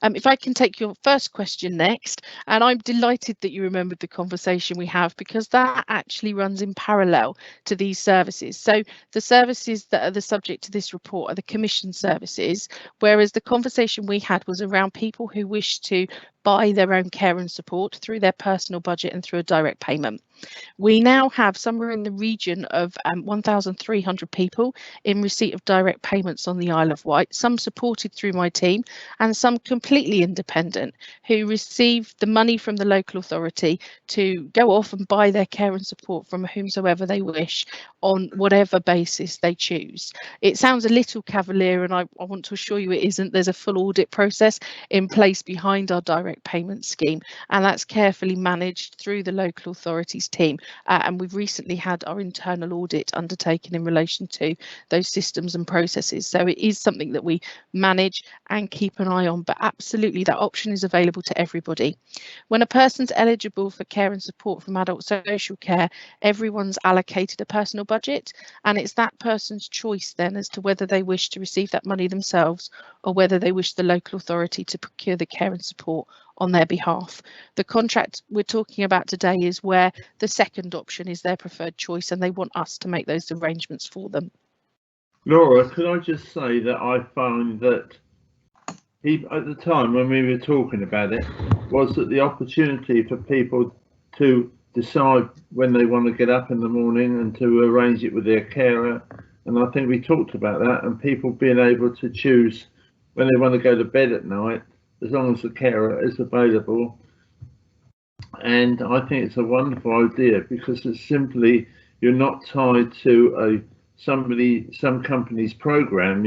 If I can take your first question next, and I'm delighted that you remembered the conversation we have because that actually runs in parallel to these services. So the services that are the subject to this report are the commission services, whereas the conversation we had was around people who wish to buy their own care and support through their personal budget and through a direct payment. We now have somewhere in the region of 1,300 people in receipt of direct payments on the Isle of Wight, some supported through my team and some completely independent, who receive the money from the local authority to go off and buy their care and support from whomsoever they wish on whatever basis they choose. It sounds a little cavalier, and I want to assure you it isn't. There's a full audit process in place behind our direct payment scheme, and that's carefully managed through the local authorities team. And we've recently had our internal audit undertaken in relation to those systems and processes. So it is something that we manage and keep an eye on, but absolutely that option is available to everybody. When a person's eligible for care and support from adult social care, everyone's allocated a personal budget, and it's that person's choice then as to whether they wish to receive that money themselves or whether they wish the local authority to procure the care and support on their behalf. The contract we're talking about today is where the second option is their preferred choice and they want us to make those arrangements for them. Laura, could I just say that I found that at the time when we were talking about it, was that the opportunity for people to decide when they want to get up in the morning and to arrange it with their carer. And I think we talked about that, and people being able to choose when they want to go to bed at night, as long as the carer is available. And I think it's a wonderful idea because it's simply, you're not tied to some company's program.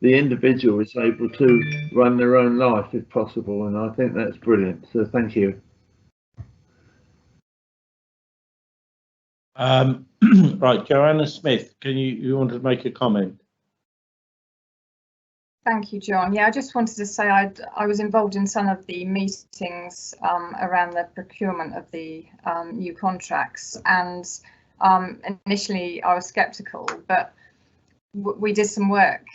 The individual is able to run their own life if possible, and I think that's brilliant. So thank you. Right, Joanna Smith, you want to make a comment? Thank you, John. Yeah, I just wanted to say I was involved in some of the meetings around the procurement of the new contracts, and initially I was sceptical, but we did some work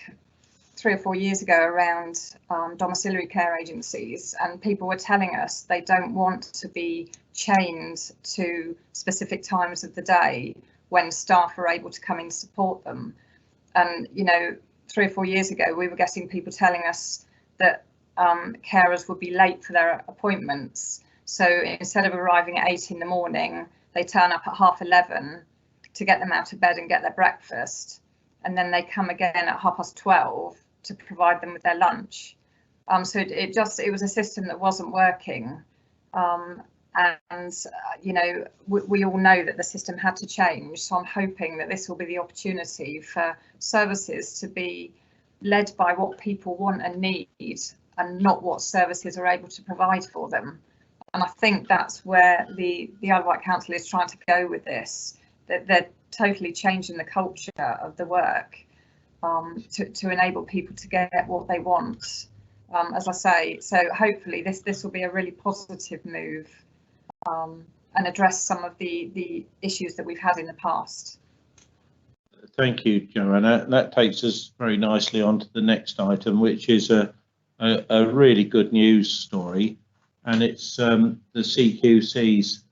3 or 4 years ago around domiciliary care agencies, and people were telling us they don't want to be chained to specific times of the day when staff are able to come in and support them. And, you know, 3 or 4 years ago, we were getting people telling us that carers would be late for their appointments. So instead of arriving at 8 in the morning, they turn up at 11:30 to get them out of bed and get their breakfast. And then they come again at 12:30 to provide them with their lunch. So it was a system that wasn't working. You know, we all know that the system had to change. So I'm hoping that this will be the opportunity for services to be led by what people want and need, and not what services are able to provide for them. And I think that's where the Isle of Wight Council is trying to go with this, that they're totally changing the culture of the work to enable people to get what they want, as I say. So hopefully this will be a really positive move and address some of the issues that we've had in the past. Thank you, Joanna. That takes us very nicely on to the next item, which is a really good news story, and it's the CQC's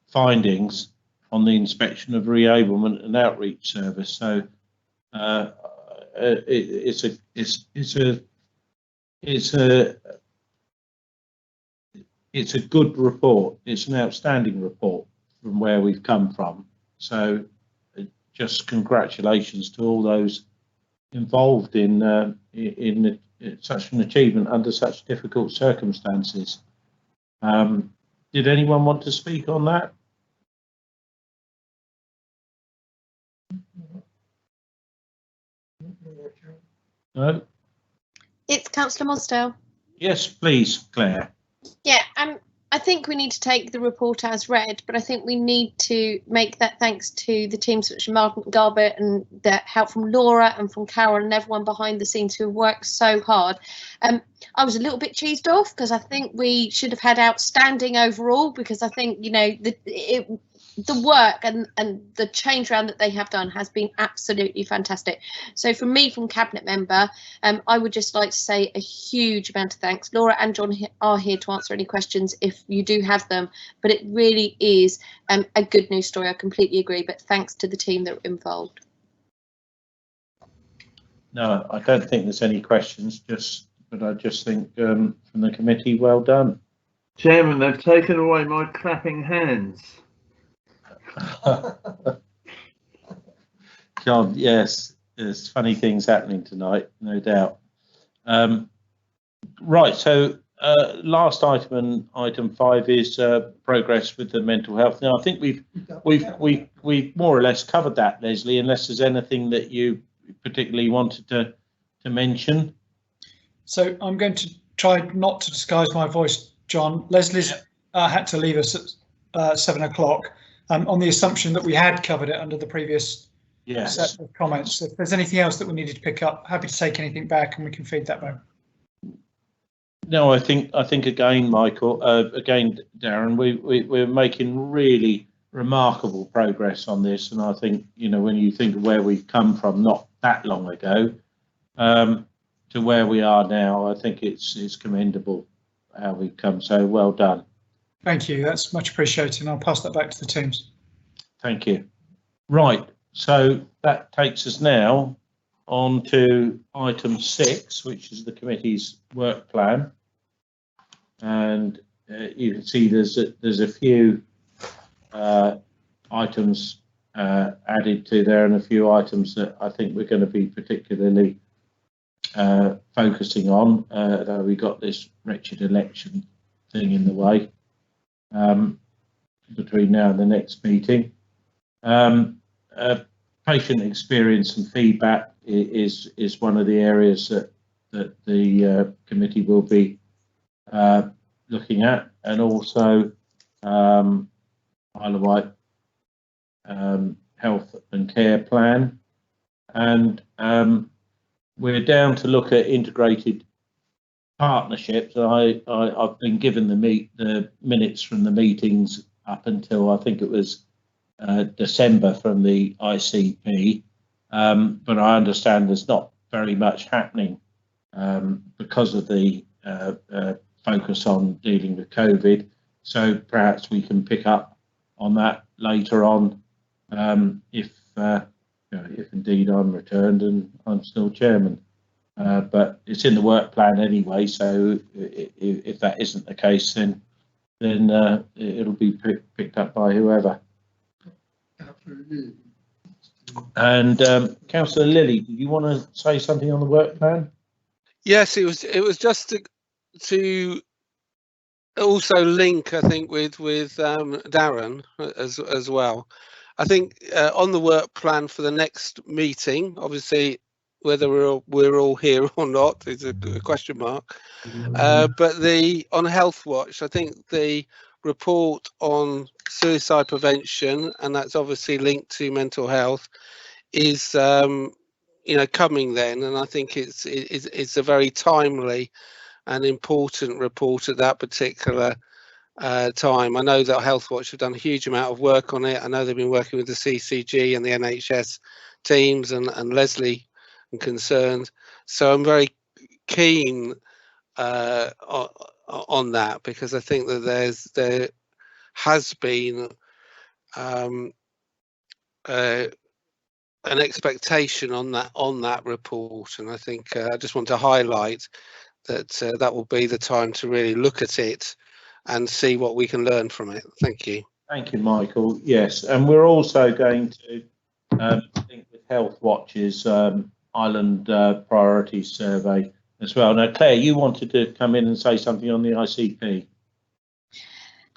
findings on the inspection of reablement and outreach service. So it's a good report. It's an outstanding report from where we've come from. So just congratulations to all those involved in such an achievement under such difficult circumstances. Did anyone want to speak on that? No? It's Councillor Mosdale. Yes, please, Claire. Yeah, I think we need to take the report as read, but I think we need to make that thanks to the teams such as Martin Garbett and the help from Laura and from Carol and everyone behind the scenes who worked so hard. I was a little bit cheesed off because I think we should have had outstanding overall, because I think, you know, the work and the change round that they have done has been absolutely fantastic. So from me, from Cabinet Member, I would just like to say a huge amount of thanks. Laura and John are here to answer any questions if you do have them, but it really is a good news story. I completely agree, but thanks to the team that were involved. No, I don't think there's any questions, but I just think from the committee, well done. Chairman, they've taken away my clapping hands. John, yes, there's funny things happening tonight, no doubt. Right, so last item and item 5 is progress with the mental health. Now, I think we've more or less covered that, Leslie, unless there's anything that you particularly wanted to mention. So I'm going to try not to disguise my voice, John. Leslie's had to leave us at 7 o'clock on the assumption that we had covered it under the previous set of comments. If there's anything else that we needed to pick up, happy to take anything back and we can feed that back. No, I think again, Michael, again, Darren, we're making really remarkable progress on this, and I think, you know, when you think of where we've come from not that long ago to where we are now, I think it's commendable how we've come. So well done. Thank you. That's much appreciated, and I'll pass that back to the teams. Thank you. Right. So that takes us now on to item 6, which is the committee's work plan. And you can see there's a few items added to there, and a few items that I think we're going to be particularly focusing on, though we got this wretched election thing in the way between now and the next meeting. Patient experience and feedback is one of the areas that the committee will be looking at, and also Isle of Wight health and care plan, and we're down to look at integrated partnerships. I've been given the minutes from the meetings up until I think it was December from the ICP, but I understand there's not very much happening because of the focus on dealing with COVID. So perhaps we can pick up on that later on, if indeed I'm returned and I'm still chairman. But it's in the work plan anyway, so if that isn't the case, then it'll be picked up by whoever. And Councillor Lilly, do you want to say something on the work plan? Yes, it was just to also link, I think, with Darren as well. I think on the work plan for the next meeting, obviously whether we're all here or not is a question mark. But on Healthwatch, I think the report on suicide prevention, and that's obviously linked to mental health, is coming then, and I think it's a very timely and important report at that particular time. I know that Healthwatch have done a huge amount of work on it. I know they've been working with the CCG and the NHS teams and Leslie and concerned. So I'm very keen on that, because I think that there has been an expectation on that report, and I think I just want to highlight that that will be the time to really look at it and see what we can learn from it. Thank you. Thank you, Michael. Yes, and we're also going to think with Healthwatch's Island Priorities Survey as well. Now, Claire, you wanted to come in and say something on the ICP.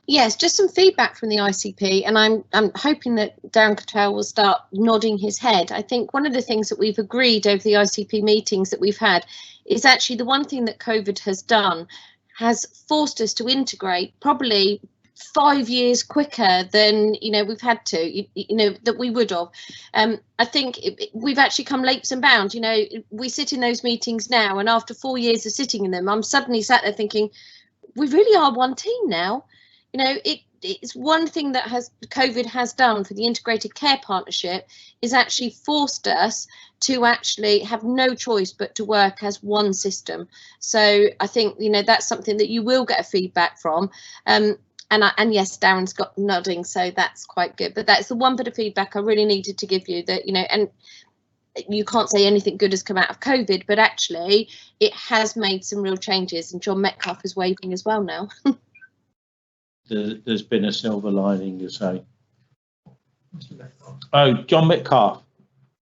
Yes, just some feedback from the ICP, and I'm hoping that Darren Cottrell will start nodding his head. I think one of the things that we've agreed over the ICP meetings that we've had is actually the one thing that COVID has done has forced us to integrate probably 5 years quicker than we've had to, that we would have. I think we've actually come leaps and bounds. We sit in those meetings now, and after 4 years of sitting in them, I'm suddenly sat there thinking, we really are one team now. It's one thing that COVID has done for the integrated care partnership is actually forced us to actually have no choice but to work as one system. So I think that's something that you will get a feedback from. And yes, Darren's got nodding, so that's quite good. But that's the one bit of feedback I really needed to give you, that and you can't say anything good has come out of COVID, but actually it has made some real changes, and John Metcalf is waving as well now. there's been a silver lining, you say. Oh, John Metcalf.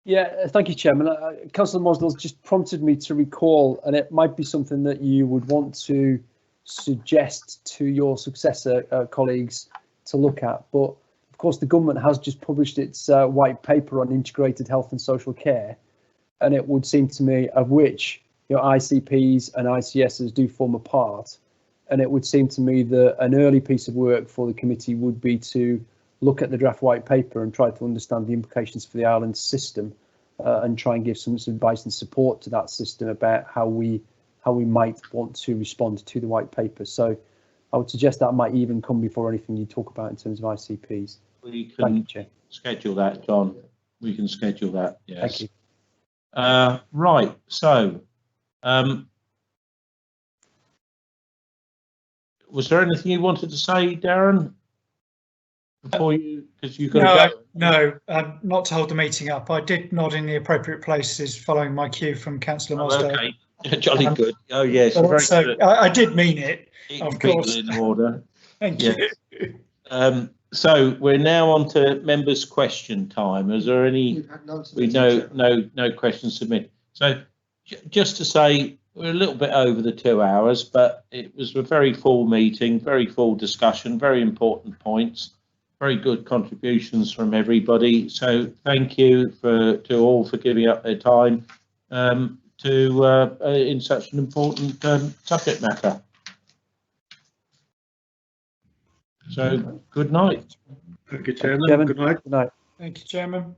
Yeah, thank you, Chairman. Councillor Mosdell's just prompted me to recall, and it might be something that you would want to suggest to your successor colleagues to look at. But of course, the government has just published its white paper on integrated health and social care, and it would seem to me, of which ICPs and ICSs do form a part, and it would seem to me that an early piece of work for the committee would be to look at the draft white paper and try to understand the implications for the island system, and try and give some advice and support to that system about how we might want to respond to the white paper. So I would suggest that might even come before anything you talk about in terms of ICPs. We can schedule that, John. We can schedule that. Yes. Thank you. Right. So, was there anything you wanted to say, Darren? Before you, because you got to go. No, not to hold the meeting up. I did nod in the appropriate places following my cue from Councillor Mosdell. Okay, jolly good. Oh yes, so I did mean it, of course. In order. Thank you. So we're now on to members' question time. Is there any? No questions submitted. So just to say, we're a little bit over the 2 hours, but it was a very full meeting, very full discussion, very important points. Very good contributions from everybody. So thank you to all for giving up their time in such an important subject matter. So good night. Thank you, Chairman. Good night. Good night. Thank you, Chairman.